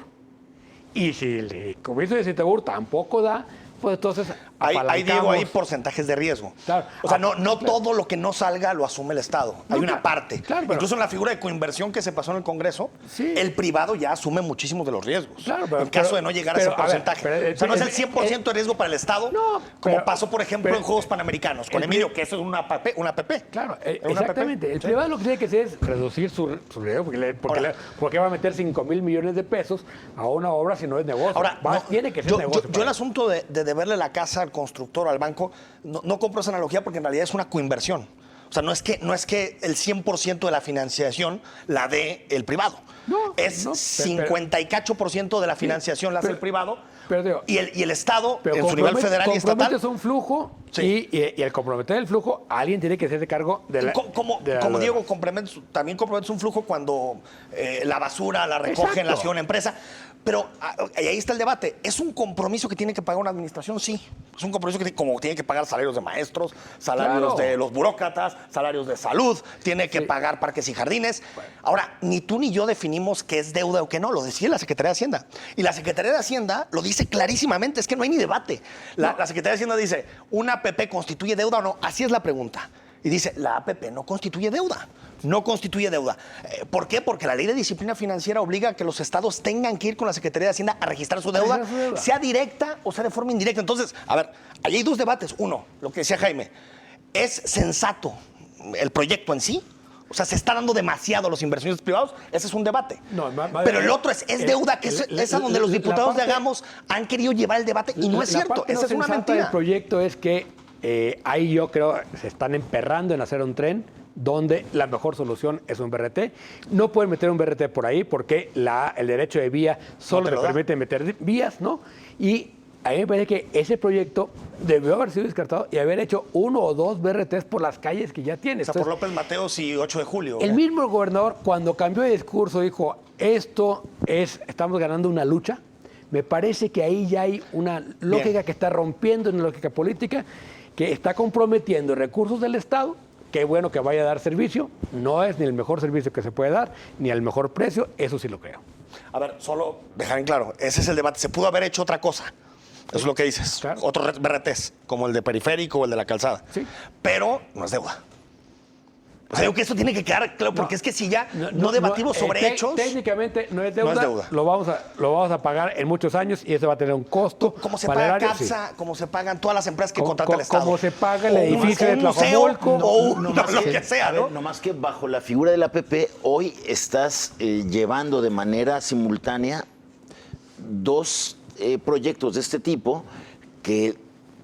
Y si el fideicomiso de Citeur tampoco da, pues entonces Hay, Diego, hay apalancamos. porcentajes de riesgo. Claro. O sea, no todo lo que no salga lo asume el Estado. Hay una claro. parte. Claro, pero- Incluso en la figura de coinversión que se pasó en el Congreso, Sí. el privado ya asume muchísimos de los riesgos. Claro, pero- en caso pero- de no llegar a pero, ese a ver, porcentaje. pero, o sea, no es el 100% de riesgo para el Estado, No, como pero- pasó, por ejemplo, pero- en Juegos Panamericanos, con el- Emilio, que eso es una APP. Claro, Una exactamente. APP. El Sí. privado lo que tiene que hacer es reducir su riesgo, porque va a meter 5,000 millones de pesos a una obra si no es negocio. Ahora, Tiene que ser negocio. yo para el él. asunto de deberle la casa al constructor o al banco, no compro esa analogía porque en realidad es una coinversión. O sea, no es que el 100% de la financiación la dé el privado. No, es no, 50 y cacho por ciento de la financiación la hace pero- el privado. pero digo, y el Estado, Pero en su nivel compromete- federal y estatal. comprometes un flujo Sí. y al comprometer el flujo, alguien tiene que hacerse cargo de la. Como Diego, también comprometes un flujo cuando la basura la recogen, Exacto. la ciudad, una empresa. Pero ahí está el debate. ¿Es un compromiso que tiene que pagar una administración? Sí. Es un compromiso que como tiene que pagar salarios de maestros, salarios Claro. de los burócratas, salarios de salud, tiene que pagar parques y jardines. Ahora, ni tú ni yo definimos qué es deuda o qué no. Lo decía la Secretaría de Hacienda. Y la Secretaría de Hacienda lo dice clarísimamente. Es que no hay ni debate. La Secretaría de Hacienda dice, ¿una APP constituye deuda o no? Así es la pregunta. Y dice, la APP no constituye deuda. No constituye deuda. ¿Por qué? Porque la ley de disciplina financiera obliga a que los estados tengan que ir con la Secretaría de Hacienda a registrar su deuda, Registrar su deuda. sea directa o sea de forma indirecta. Entonces, a ver, ahí hay dos debates. Uno, lo que decía Jaime, ¿es sensato el proyecto en sí? O sea, ¿se está dando demasiado a los inversionistas privados? Ese es un debate. No, Pero el otro es deuda, que es a donde los diputados de parte- Hagamos han querido llevar el debate y no es La cierto. parte Esa no es una sensata mentira. del proyecto es que ahí yo creo se están emperrando en hacer un tren donde la mejor solución es un BRT. No pueden meter un BRT por ahí porque el derecho de vía solo te te lo da. permite meter vías, ¿no? Y a mí me parece que ese proyecto debió haber sido descartado y haber hecho 1 o 2 BRTs por las calles que ya tiene. O sea, por López Mateos y 8 de julio. El mismo gobernador, cuando cambió de discurso, dijo, estamos ganando una lucha. Me parece que ahí ya hay una lógica Bien. que está rompiendo una lógica política, que está comprometiendo recursos del Estado. Qué bueno que vaya a dar servicio. No es ni el mejor servicio que se puede dar, ni al mejor precio. Eso sí lo creo. A ver, solo dejar en claro, ese es el debate. Se pudo haber hecho otra cosa. Eso es lo que dices. Claro. Otros BRTs, como el de periférico o el de la calzada. Sí. Pero no es deuda. O sea, digo que eso tiene que quedar claro, porque es que si ya no debatimos sobre hechos. Técnicamente no es deuda. No es deuda. Lo vamos a pagar en muchos años y eso va a tener un costo. Como se para el paga área, sí. CAPSA, como se pagan todas las empresas que Como- contrata el Estado. como se paga el O edificio de un museo, Tlajomulco. o más lo que sea, a ver, ¿no? no más que bajo la figura del APP, hoy estás llevando de manera simultánea 2 proyectos de este tipo que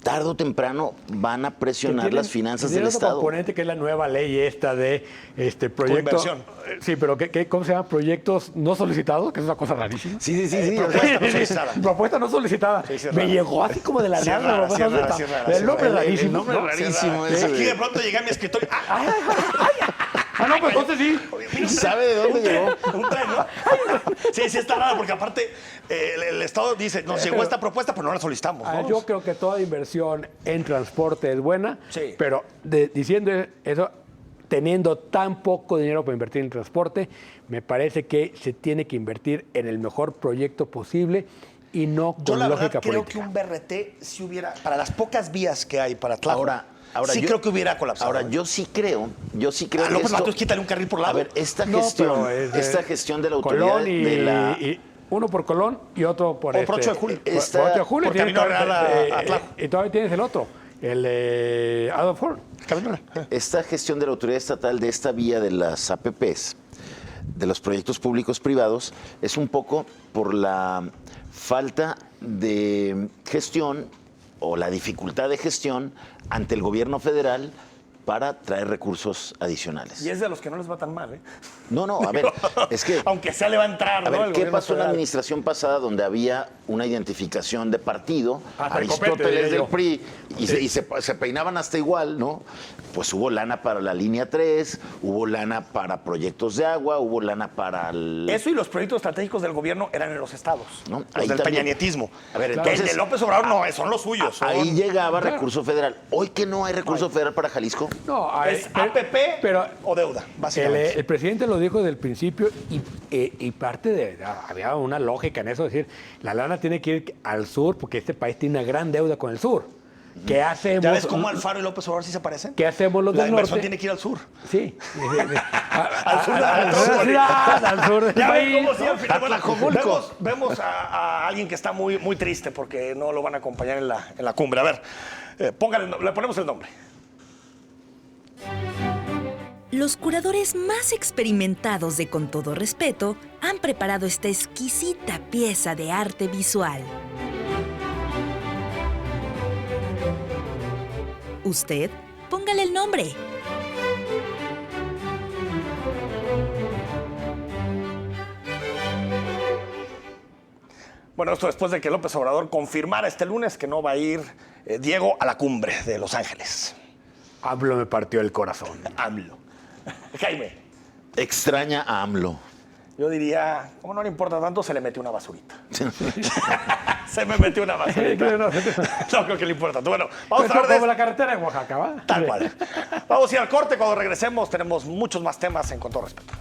tarde o temprano van a presionar las finanzas del pues, Tiene otro Estado. componente que es la nueva ley esta de proyecto. Coinversión. Sí, pero ¿cómo se llama? Proyectos no solicitados, que es una cosa rarísima. Sí. Propuesta no solicitada. Propuesta no solicitada. Sí, sí, es Me rara. llegó así como de la Sí, es nada. rara, la sí, es propuesta rara, sí, es rara, sí, El nombre es es rara. rarísimo. el nombre ¿no? es rarísimo. ese Aquí de- de pronto llegué a mi escritorio. Ah, no, pues entonces sí. ¿Sabe de dónde llegó? Un tren, ¿no? Sí, está raro, porque aparte el Estado dice, nos llegó esta propuesta, pero no la solicitamos. Ah, ¿no? yo creo que toda inversión en transporte es buena, Sí. pero diciendo eso, teniendo tan poco dinero para invertir en transporte, me parece que se tiene que invertir en el mejor proyecto posible y no Yo con la verdad lógica creo política. que un BRT si hubiera, para las pocas vías que hay para Tláhuac, Ahora sí yo- creo que hubiera colapsado. Ahora, yo sí creo A que López esto- Mateos quítale un carril por lado. A ver, esta No, gestión, pero es esta gestión de la autoridad Colón y, de la... y uno por Colón y otro por, O por 8 de julio. por Esta- 8 de julio. por Tienes Camino todavía- Real a Tláhuac. y todavía tienes el otro, el de Adolf Ford. Esta gestión de la autoridad estatal de esta vía de las APPs, de los proyectos públicos privados, es un poco por la falta de gestión o la dificultad de gestión ante el gobierno federal para traer recursos adicionales. Y es de los que no les va tan mal, ¿eh? No, a ver, es que... Aunque sea le va a entrar, A ¿no? ver, El ¿qué gobierno pasó en la federal. administración pasada donde había una identificación de partido? Hasta el copete, Aristóteles diría del yo. PRI, y se peinaban hasta igual, ¿no? Pues hubo lana para la línea 3, hubo lana para proyectos de agua, hubo lana para el... Eso y los proyectos estratégicos del gobierno eran en los estados, ¿No? los Ahí del también. peñanietismo. A ver, Que entonces- el de López Obrador no, son los suyos. son- Ahí llegaba recurso federal. Hoy que no hay recurso federal para Jalisco. No, ¿Es APP pero o deuda, el, básicamente? el presidente lo dijo desde el principio y parte de... Había una lógica en eso, decir, la lana tiene que ir al sur porque este país tiene una gran deuda con el sur. ¿Qué hacemos? ¿Ya ves cómo Alfaro y López Obrador sí se parecen? ¿Qué hacemos los La del inversión norte? tiene que ir al sur. Sí. Al sur de la al sur de la metrópoli. ciudad, al sur del Ya ven país. cómo sí, al final, bueno, Tlajomulco. vemos a alguien que está muy, muy triste porque no lo van a acompañar en la cumbre. A ver, le ponemos el nombre. Los curadores más experimentados de Con Todo Respeto han preparado esta exquisita pieza de arte visual. Usted, póngale el nombre. Bueno, esto después de que López Obrador confirmara este lunes que no va a ir Diego a la cumbre de Los Ángeles. AMLO me partió el corazón. AMLO. Jaime, Extraña a AMLO. yo diría, como no le importa tanto, se le metió una basurita. Se me metió una basurita. No creo que le importa. Bueno, vamos a hablar de Como la carretera de Oaxaca, ¿va? tal cual. Vamos a ir al corte. Cuando regresemos tenemos muchos más temas en Con Todo Respeto.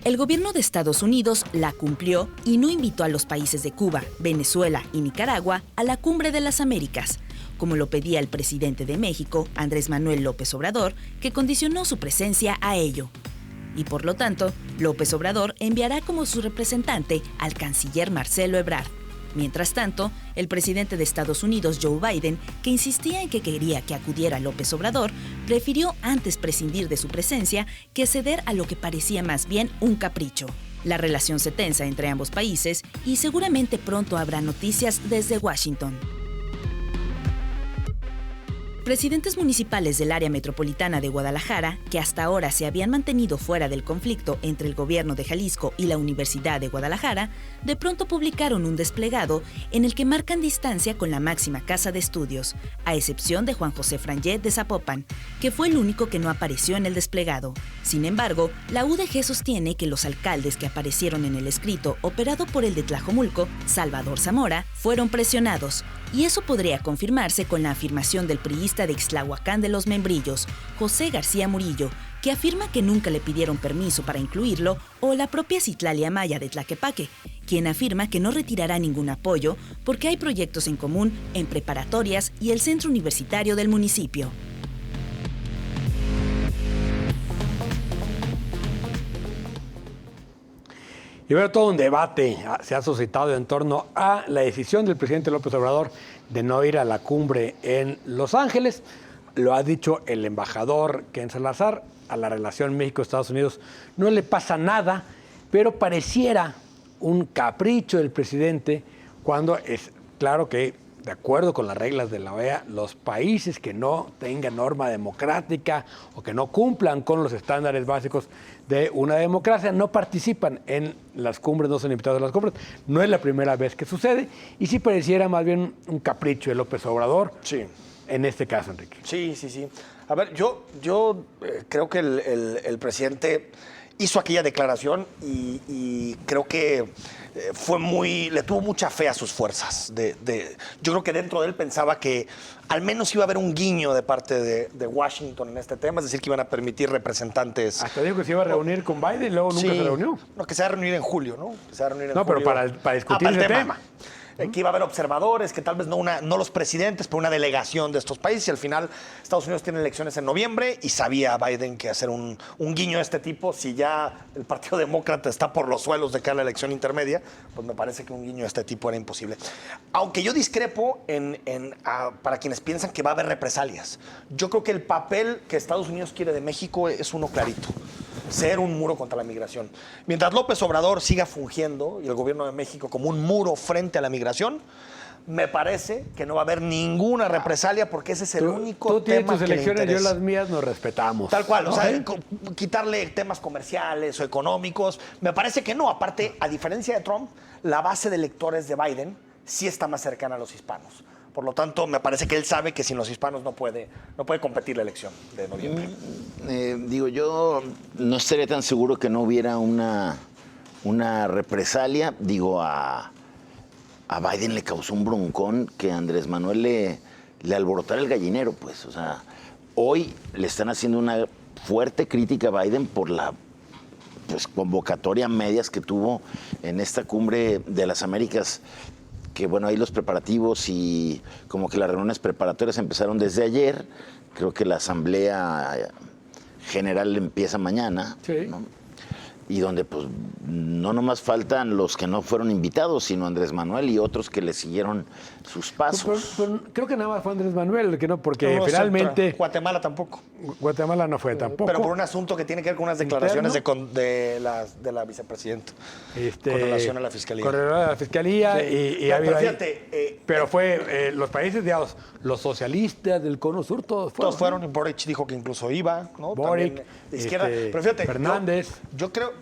El gobierno de Estados Unidos la cumplió y no invitó a los países de Cuba, Venezuela y Nicaragua a la Cumbre de las Américas, como lo pedía el presidente de México, Andrés Manuel López Obrador, que condicionó su presencia a ello. Y por lo tanto, López Obrador enviará como su representante al canciller Marcelo Ebrard. Mientras tanto, el presidente de Estados Unidos, Joe Biden, que insistía en que quería que acudiera López Obrador, prefirió antes prescindir de su presencia que ceder a lo que parecía más bien un capricho. La relación se tensa entre ambos países y seguramente pronto habrá noticias desde Washington. Presidentes municipales del área metropolitana de Guadalajara, que hasta ahora se habían mantenido fuera del conflicto entre el gobierno de Jalisco y la Universidad de Guadalajara, de pronto publicaron un desplegado en el que marcan distancia con la máxima casa de estudios, a excepción de Juan José Frangé de Zapopan, que fue el único que no apareció en el desplegado. Sin embargo, la UDG sostiene que los alcaldes que aparecieron en el escrito operado por el de Tlajomulco, Salvador Zamora, fueron presionados, y eso podría confirmarse con la afirmación del priista de Ixtlahuacán de los Membrillos, José García Murillo, que afirma que nunca le pidieron permiso para incluirlo, o la propia Citlalia Maya de Tlaquepaque, quien afirma que no retirará ningún apoyo porque hay proyectos en común en preparatorias y el centro universitario del municipio. Y bueno, todo un debate se ha suscitado en torno a la decisión del presidente López Obrador de no ir a la cumbre en Los Ángeles. Lo ha dicho el embajador Ken Salazar, a la relación México-Estados Unidos no le pasa nada, pero pareciera un capricho del presidente cuando es claro que, de acuerdo con las reglas de la OEA, los países que no tengan norma democrática o que no cumplan con los estándares básicos de una democracia no participan en las cumbres, no son invitados a las cumbres. No es la primera vez que sucede y sí pareciera más bien un capricho de López Obrador. Sí. en este caso, Enrique. Sí, sí, sí. A ver, yo creo que el presidente hizo aquella declaración y creo que le tuvo mucha fe a sus fuerzas. Yo creo que dentro de él pensaba que al menos iba a haber un guiño de parte de Washington en este tema, es decir, que iban a permitir representantes. Hasta dijo que se iba a reunir con Biden y luego nunca se reunió. No, que se va a reunir en julio, ¿no? Que se va a reunir en No, pero julio. para discutir el ese tema. Que iba a haber observadores, que tal vez no los presidentes, pero una delegación de estos países. Y al final Estados Unidos tiene elecciones en noviembre y sabía Biden que hacer un guiño de este tipo, si ya el Partido Demócrata está por los suelos de cara a la elección intermedia, pues me parece que un guiño de este tipo era imposible. Aunque yo discrepo para quienes piensan que va a haber represalias. Yo creo que el papel que Estados Unidos quiere de México es uno clarito: ser un muro contra la migración. Mientras López Obrador siga fungiendo y el gobierno de México como un muro frente a la migración, me parece que no va a haber ninguna represalia porque ese es el único tú tienes tema tus que le elecciones, yo interesa. las mías nos respetamos. Tal cual, ¿no? o sea, quitarle temas comerciales o económicos, me parece que no. Aparte, a diferencia de Trump, la base de electores de Biden sí está más cercana a los hispanos. Por lo tanto, me parece que él sabe que sin los hispanos no puede competir la elección de noviembre. Yo no estaría tan seguro que no hubiera una represalia. A Biden le causó un broncón que a Andrés Manuel le alborotara el gallinero, pues. O sea, hoy le están haciendo una fuerte crítica a Biden por la convocatoria a medias que tuvo en esta cumbre de las Américas, que bueno, ahí los preparativos y como que las reuniones preparatorias empezaron desde ayer. Creo que la Asamblea General empieza mañana, Sí. ¿no? Y donde pues no nomás faltan los que no fueron invitados, sino Andrés Manuel y otros que le siguieron sus pasos. Pero creo que nada más fue Andrés Manuel, que no, porque No, finalmente Guatemala tampoco. Guatemala no fue tampoco. Pero por un asunto que tiene que ver con unas declaraciones de la vicepresidenta. Con relación a la fiscalía. Con relación a la fiscalía y ha habido pero ahí- fíjate, pero fue los países, digamos, los socialistas del Cono Sur, todos fueron. y Boric dijo que incluso iba, ¿no? Boric, También de izquierda. Pero fíjate, Fernández. yo creo,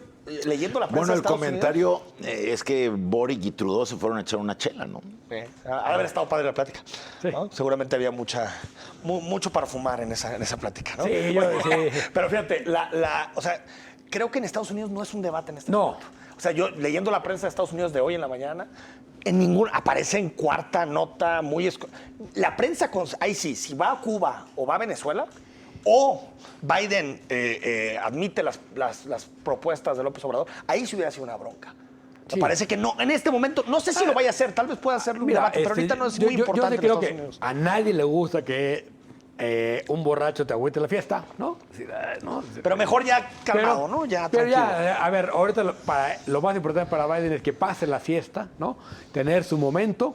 leyendo la prensa Bueno, de el Estados comentario es que Boric y Trudeau se fueron a echar una chela, ¿no? Unidos, ha de haber estado padre la plática. Sí. ¿no? Seguramente había mucho para fumar en esa plática, ¿no? Sí, sí. Pero fíjate, o sea, creo que en Estados Unidos no es un debate en este No. momento. O sea, yo leyendo la prensa de Estados Unidos de hoy en la mañana, aparece en cuarta nota, la prensa, ahí sí, si va a Cuba o va a Venezuela, o Biden admite las propuestas de López Obrador, ahí sí hubiera sido una bronca. Sí. Me parece que no, en este momento, no sé si lo vaya a hacer, tal vez pueda hacerlo un Mira, debate, pero ahorita no es muy yo importante sí en creo Estados que Unidos. a nadie le gusta que un borracho te agüite la fiesta, ¿no? ¿no? Pero mejor ya calmado, ¿no? Ya pero tranquilo. ya, a ver, ahorita lo más importante para Biden es que pase la fiesta, ¿no? Tener su momento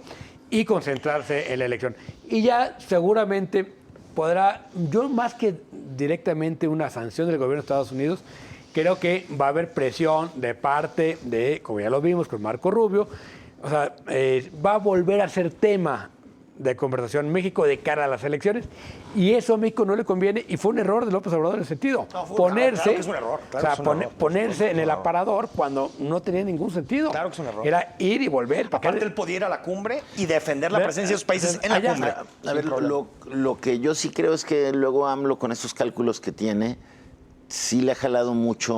y concentrarse en la elección. Y ya seguramente podrá, yo más que directamente una sanción del gobierno de Estados Unidos, creo que va a haber presión de parte de, como ya lo vimos con Marco Rubio, o sea, va a volver a ser tema de conversación en México de cara a las elecciones, y eso a México no le conviene, y fue un error de López Obrador en ese sentido. No, Ponerse, claro que es un error, claro o sea, que es un error, por ponerse supuesto, en el es un error. aparador cuando no tenía ningún sentido. Claro que es un error. Era ir y volver. Aparte, él podía ir a la cumbre y defender la presencia de esos países en la allá cumbre. está. A ver, lo que yo sí creo es que luego AMLO, con estos cálculos que tiene, sí le ha jalado mucho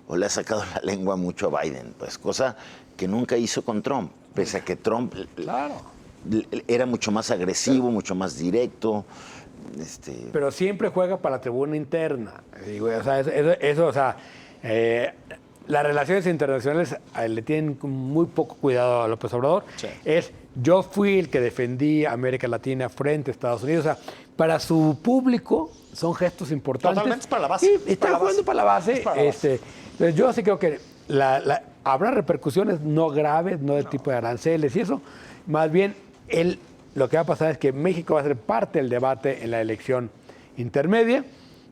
o le ha sacado la lengua mucho a Biden, pues cosa que nunca hizo con Trump, pese a que Trump Claro. era mucho más agresivo, mucho más directo. Pero siempre juega para la tribuna interna. Digo, o sea, eso, o sea, las relaciones internacionales le tienen muy poco cuidado a López Obrador. Sí. Yo fui el que defendí a América Latina frente a Estados Unidos. O sea, para su público son gestos importantes. Totalmente, es para la base. Sí, Es está para la jugando base. para la base. Es para la base. Entonces yo sí creo que habrá repercusiones no graves, no del tipo de aranceles y eso. Más bien, lo que va a pasar es que México va a ser parte del debate en la elección intermedia,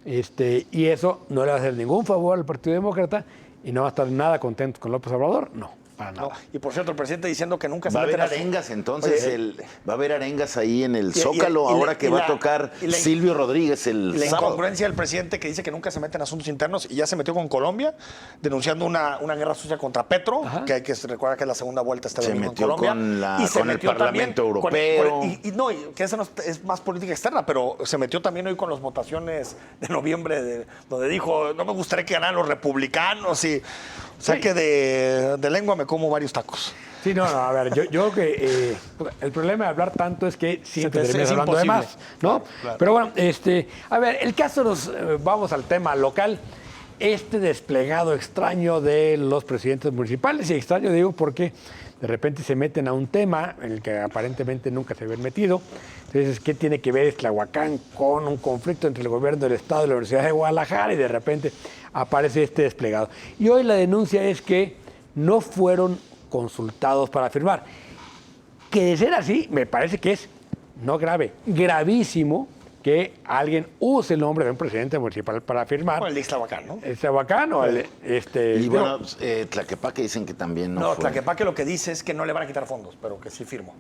y eso no le va a hacer ningún favor al Partido Demócrata y no va a estar nada contento con López Obrador, no. para ¿no? nada. Y por cierto, el presidente diciendo que nunca se Va a meten haber a su- arengas entonces, Oye, va a haber arengas ahí en el y- Zócalo, y- y ahora la- que y va la- a tocar y la- Silvio Rodríguez el La sábado. incongruencia del presidente que dice que nunca se mete en asuntos internos y ya se metió con Colombia, denunciando una guerra sucia contra Petro, que hay que recordar que es la segunda vuelta este Se domingo en metió Colombia. con el Parlamento Europeo. No, que esa no es más política externa, pero se metió también hoy con las votaciones de noviembre, donde dijo, no me gustaría que ganaran los republicanos. O sea que de lengua me como varios tacos. Sí, no, a ver, yo creo que el problema de hablar tanto es que siempre Es terminas hablando de imposible. más, ¿no? Claro. Pero bueno, a ver, el caso vamos al tema local. Este desplegado extraño de los presidentes municipales, y extraño digo porque de repente se meten a un tema en el que aparentemente nunca se habían metido. Entonces, ¿qué tiene que ver Tlahuacán con un conflicto entre el gobierno del Estado y la Universidad de Guadalajara? Y de repente aparece este desplegado. Y hoy la denuncia es que no fueron consultados para firmar. Que de ser así, me parece que es, no grave, gravísimo que alguien use el nombre de un presidente municipal para firmar. Bueno, el de Ixtlahuacán, ¿no? Es Tlahuacán o Y bueno, Tlaquepaque dicen que también no No, fue. Tlaquepaque lo que dice es que no le van a quitar fondos, pero que sí firmó.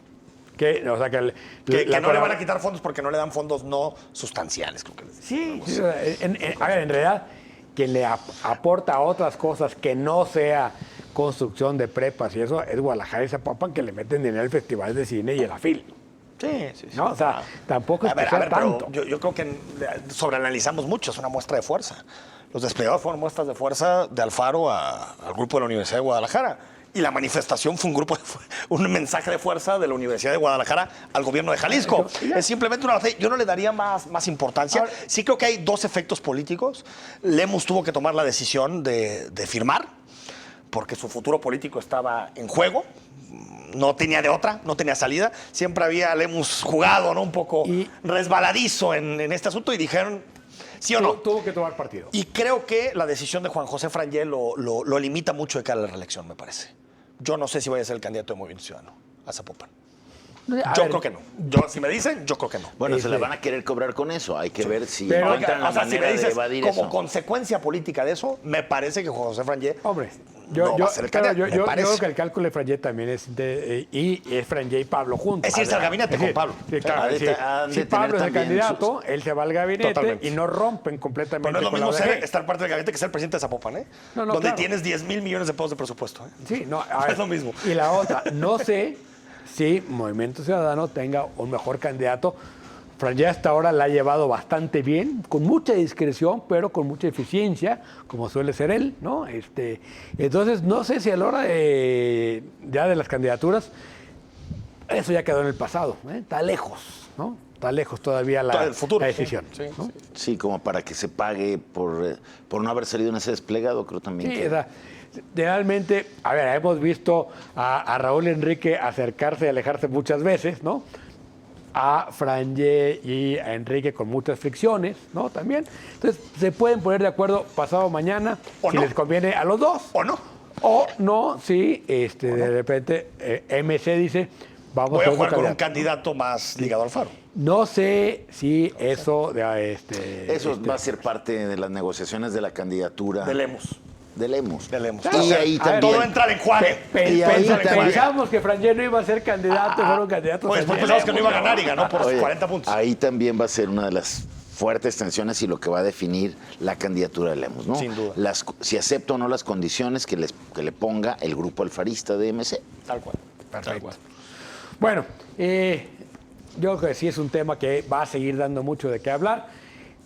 que, o sea, que, Que la no le van palabra- a quitar fondos porque no le dan fondos no sustanciales, creo que les dicen. Sí, a ver, en realidad, quien le aporta otras cosas que no sea construcción de prepas y eso es Guadalajara y Zapopan, que le meten dinero al Festival de Cine y el AFIL. Sí, sí, sí. ¿No? O sea, tampoco es A ver, que sea pero tanto. yo creo que sobreanalizamos mucho, es una muestra de fuerza. Los desplegados fueron muestras de fuerza de Alfaro al grupo de la Universidad de Guadalajara. Y la manifestación fue un mensaje de fuerza de la Universidad de Guadalajara al gobierno de Jalisco. Es simplemente una... Yo no le daría más importancia. Sí creo que hay dos efectos políticos. Lemus tuvo que tomar la decisión de firmar, porque su futuro político estaba en juego. No tenía de otra, no tenía salida. Siempre había Lemus jugado, ¿no? Un poco resbaladizo en este asunto y dijeron, ¿sí o no? Tuvo que tomar partido. Y creo que la decisión de Juan José Frangé lo limita mucho de cara a la reelección, me parece. Yo no sé si vaya a ser el candidato de Movimiento Ciudadano a Zapopan. Yo creo que no. Si me dicen, yo creo que no. Bueno, se la van a querer cobrar con eso. Hay que ver si Pero, encuentran la O sea, si manera me de dices, evadir como eso. consecuencia política de eso, me parece que Juan José Frangé Hombre, no va a ser el candidato. me yo parece. creo que el cálculo de Frangé también es y es Frangé y Pablo juntos. Es irse al gabinete con Pablo. Sí, claro, Han de sí. han de Si tener Pablo es el también candidato, él se va al gabinete Totalmente. y no rompen completamente Pero no es lo con la mismo ODG. estar parte del gabinete que ser presidente de Zapopan, ¿eh? No, Donde claro. tienes 10,000 millones de pesos de presupuesto, ¿eh? Sí, no, Es lo mismo. Y la otra, no sé si Movimiento Ciudadano tenga un mejor candidato. Frangé hasta ahora la ha llevado bastante bien, con mucha discreción, pero con mucha eficiencia, como suele ser él, ¿no? Entonces, no sé si a la hora ya de las candidaturas, eso ya quedó en el pasado, ¿eh? Está lejos, ¿no? Está lejos todavía El futuro, la sí, decisión. sí, ¿no? sí. Sí, como para que se pague por no haber salido en ese desplegado, creo también. Sí, que... o sea, realmente, a ver, hemos visto a Raúl Enrique acercarse y alejarse muchas veces, ¿no? A Frangé y a Enrique con muchas fricciones, ¿no? También. Entonces, se pueden poner de acuerdo pasado mañana, O si no. les conviene a los dos. ¿O no? O no, si de repente MC dice, vamos Voy a otro jugar con un candidato. candidato más ligado al Faro. No sé si eso Eso va a ser parte de las negociaciones de la candidatura De Lemus. de Lemus. De Lemus. Y O sea, ahí a ver, también. Todo entra en enjuague. Y ahí también- Pensamos que Frangé no iba a ser candidato, fueron candidatos. Pues también. pensamos que no iba a ganar y ganó por Oye, 40 puntos. Ahí también va a ser una de las fuertes tensiones y lo que va a definir la candidatura de Lemus, ¿no? Sin duda. Si acepta o no las condiciones que le ponga el grupo alfarista de MC. Tal cual. Perfecto. Bueno, yo creo que sí es un tema que va a seguir dando mucho de qué hablar.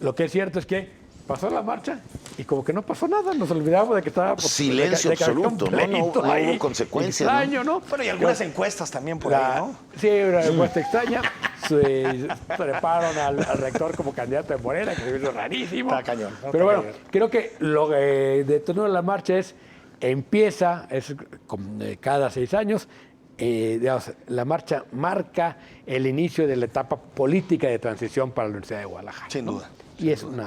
Lo que es cierto es que pasó la marcha y como que no pasó nada. Nos olvidamos de que estaba... Silencio de que había un absoluto, ¿no? pleito No ahí hubo consecuencias, extraño, ¿no? Bueno, y algunas encuestas también por ahí, ¿no? Sí, una encuesta extraña. Se treparon al rector como candidato de Morena, que se hizo rarísimo. Está cañón, está Pero bueno, cañón. creo que lo que detonó la marcha es como cada 6 años, digamos, la marcha marca el inicio de la etapa política de transición para la Universidad de Guadalajara. Sin ¿no? duda. Y es un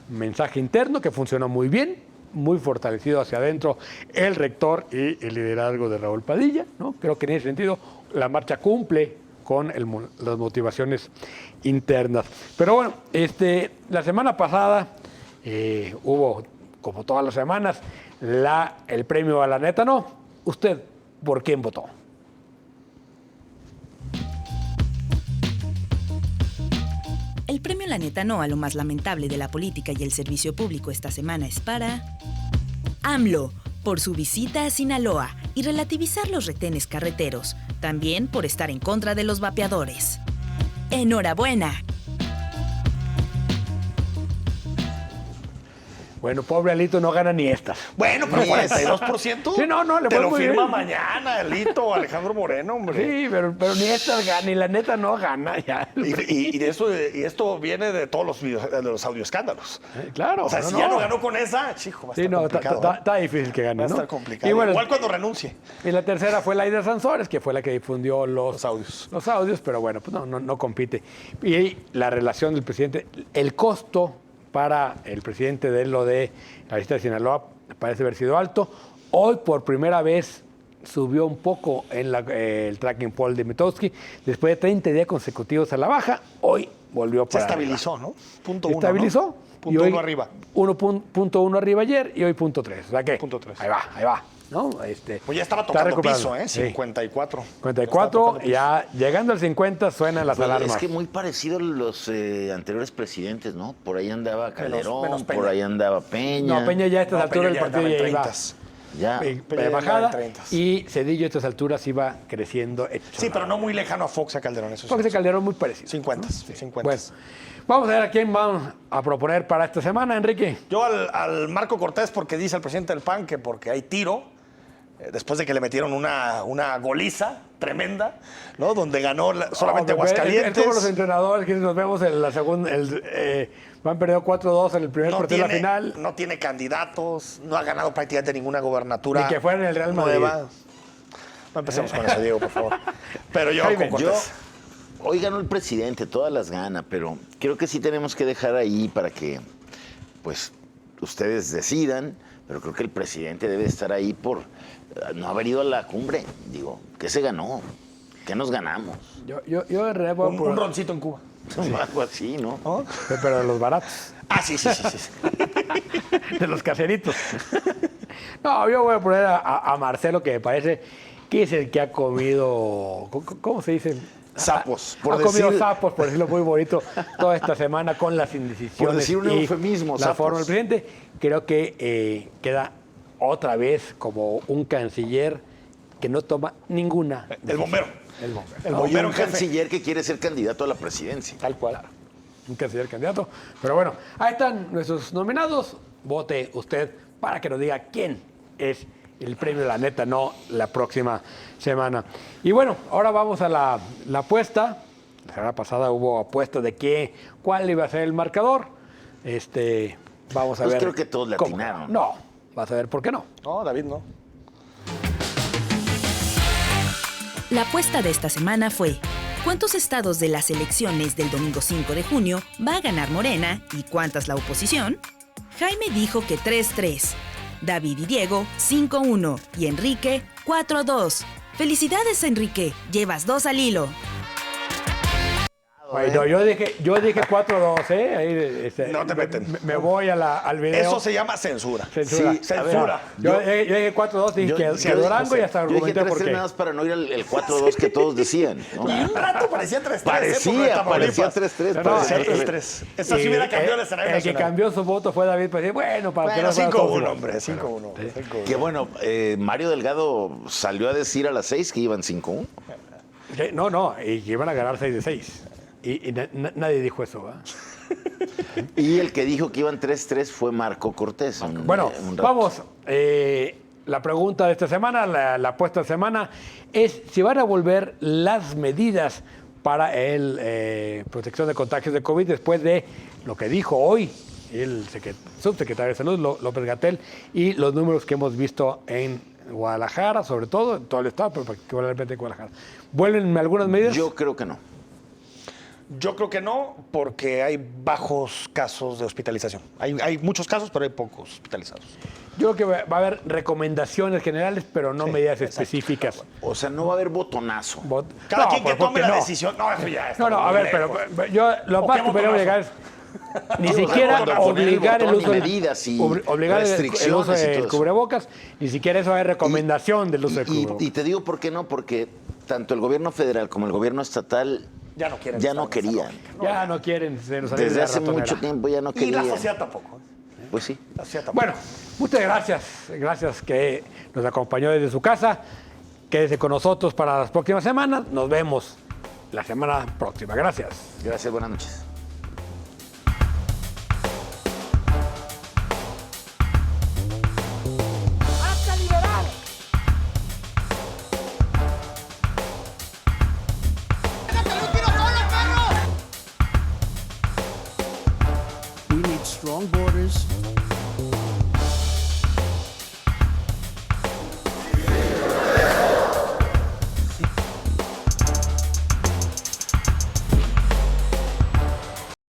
mensaje interno que funcionó muy bien, muy fortalecido hacia adentro el rector y el liderazgo de Raúl Padilla, ¿no? Creo que en ese sentido la marcha cumple con las motivaciones internas. Pero bueno, la semana pasada hubo, como todas las semanas, el premio a la neta. No, usted, por quién votó. El premio La Neta No a lo más lamentable de la política y el servicio público esta semana es para AMLO, por su visita a Sinaloa y relativizar los retenes carreteros, también por estar en contra de los vapeadores. ¡Enhorabuena! Bueno, pobre Alito no gana ni estas. Bueno, pero 42%. Sí, no, le te fue lo muy firma bien. mañana, Alito, Alejandro Moreno, hombre. Sí, pero ni estas gana, ni la neta no gana ya. Y esto viene de todos de los audioescándalos. Claro. O sea, si ya no ganó con esa, chico, va a Sí, estar no, complicado. está difícil que gane, Va a ¿no? estar complicado. Y bueno, igual cuando renuncie. y la tercera fue Laida Sansores, que fue la que difundió los audios. Los audios, pero bueno, pues no compite. Y la relación del presidente, el costo para el presidente de lo de la visita de Sinaloa parece haber sido alto. Hoy, por primera vez, subió un poco en el tracking poll de Mitowski. Después de 30 días consecutivos a la baja, hoy volvió Se para estabilizó, ¿no? Punto arriba. uno, Estabilizó. ¿no? Punto uno arriba. 1.1 arriba ayer y hoy punto 3. O sea que Punto 3. ahí va. ¿no? Pues ya estaba está tocando recuperando. piso, ¿eh? Sí. 54. 54, ya llegando al 50 suenan las Pues alarmas. es que muy parecido a los anteriores presidentes, ¿no? Por ahí andaba Calderón, menos Peña. por ahí andaba Peña. No, Peña ya a estas No, alturas Peña del ya partido andaba en ya iba 30. Ya. Peña ya bajada andaba en 30. y Cedillo a estas alturas iba creciendo. Sí, pero no muy lejano a Fox y a Calderón. Eso sí. Porque ese Calderón muy parecido. 50. 50. Bueno, vamos a ver a quién vamos a proponer para esta semana, Enrique. Yo al Marco Cortés, porque dice el presidente del PAN que porque hay tiro, después de que le metieron una goliza tremenda, ¿no? Donde ganó solamente Aguascalientes. Es como los entrenadores que nos vemos en la segunda. Van perdido 4-2 en el primer partido de la final. No tiene candidatos, no ha ganado prácticamente ninguna gobernatura. Ni que fuera en el Real Madrid. nueva. No empecemos con eso, Diego, por favor. Pero yo Jaime, con Yo, Cortés. hoy ganó el presidente, todas las gana, pero creo que sí tenemos que dejar ahí para que, pues, ustedes decidan, pero creo que el presidente debe estar ahí por no haber ido a la cumbre. Digo, ¿qué se ganó? ¿Qué nos ganamos? Yo en realidad voy a Un poner- roncito en Cuba. Algo así, ¿no? ¿No? pero de los baratos, Ah, sí. de los caseritos. No, yo voy a poner a Marcelo, que me parece que es el que ha comido, ¿cómo se dice? Sapos, Ha comido sapos, por decirlo muy bonito, toda esta semana con las indecisiones. Por decir un y eufemismo, la sapos. forma del presidente. Creo que queda otra vez como un canciller que no toma ninguna El decisión. bombero. El bombero. El Oye, bombero un en jefe. canciller que quiere ser candidato a la presidencia. Tal cual. Un canciller candidato. Pero bueno, ahí están nuestros nominados. Vote usted para que nos diga quién es el premio La Neta No la próxima semana. Y bueno, ahora vamos a la apuesta. La semana pasada hubo apuesta de cuál iba a ser el marcador. Vamos a Pues ver. creo que todos le cómo. atinaron. No, vas a ver por qué no. No, David, no. La apuesta de esta semana fue: ¿cuántos estados de las elecciones del domingo 5 de junio va a ganar Morena y cuántas la oposición? Jaime dijo que 3-3, David y Diego 5-1 y Enrique 4-2. ¡Felicidades, Enrique! Llevas 2 al hilo. Bueno, yo dije 4-2, ¿eh? Ahí, No te meten. Me voy al video. Eso se llama censura. Censura. Sí, Censura. Yo dije 4-2 y que Durango y hasta Yo dije argumenté por 3-3 qué. nada más para no ir al 4-2 que todos decían. ¿no? Y un rato parecía 3-3. Parecía 3-3. No, Parecía no, 3-3. Esa sí hubiera cambiado el escenario El que nacional. cambió su voto fue David, pues bueno, para que Bueno, no fuera 5-1, todo hombre. 5-1. Que bueno, Mario Delgado salió a decir a las 6 que iban 5-1. No, y que iban a ganar 6-6. Y nadie dijo eso, ¿verdad? Y el que dijo que iban 3-3 fue Marco Cortés. Bueno, un rato. vamos. La pregunta de esta semana, la apuesta de semana, es si van a volver las medidas para el protección de contagios de COVID después de lo que dijo hoy el subsecretario de Salud, López Gatell, y los números que hemos visto en Guadalajara, sobre todo, en todo el estado, pero particularmente en Guadalajara. ¿Vuelven algunas medidas? Yo creo que no. Yo creo que no, porque hay bajos casos de hospitalización. Hay muchos casos, pero hay pocos hospitalizados. Yo creo que va a haber recomendaciones generales, pero no medidas específicas. O sea, no va a haber botonazo. Cada No, quien que ¿por qué tome la no? decisión. No, eso ya está No, a muy ver, lejos. pero yo lo ¿O más qué que podríamos botonazo? llegar es Ni Sí, o sea, siquiera cuando poner el obligar el botón y uso medidas y obligar el uso restricciones y todo del eso. cubrebocas, ni siquiera eso hay recomendación del uso del cubrebocas. Y te digo por qué no, porque tanto el gobierno federal como el gobierno estatal Ya no quieren. ya estar no en esa querían. lógica. Ya no quieren salir de Desde la hace ratonera. mucho tiempo ya no Y querían. la sociedad tampoco. Pues sí. La sociedad tampoco. Bueno, muchas gracias. Gracias que nos acompañó desde su casa. Quédese con nosotros para las próximas semanas. Nos vemos la semana próxima. Gracias. Gracias, buenas noches. We need strong borders,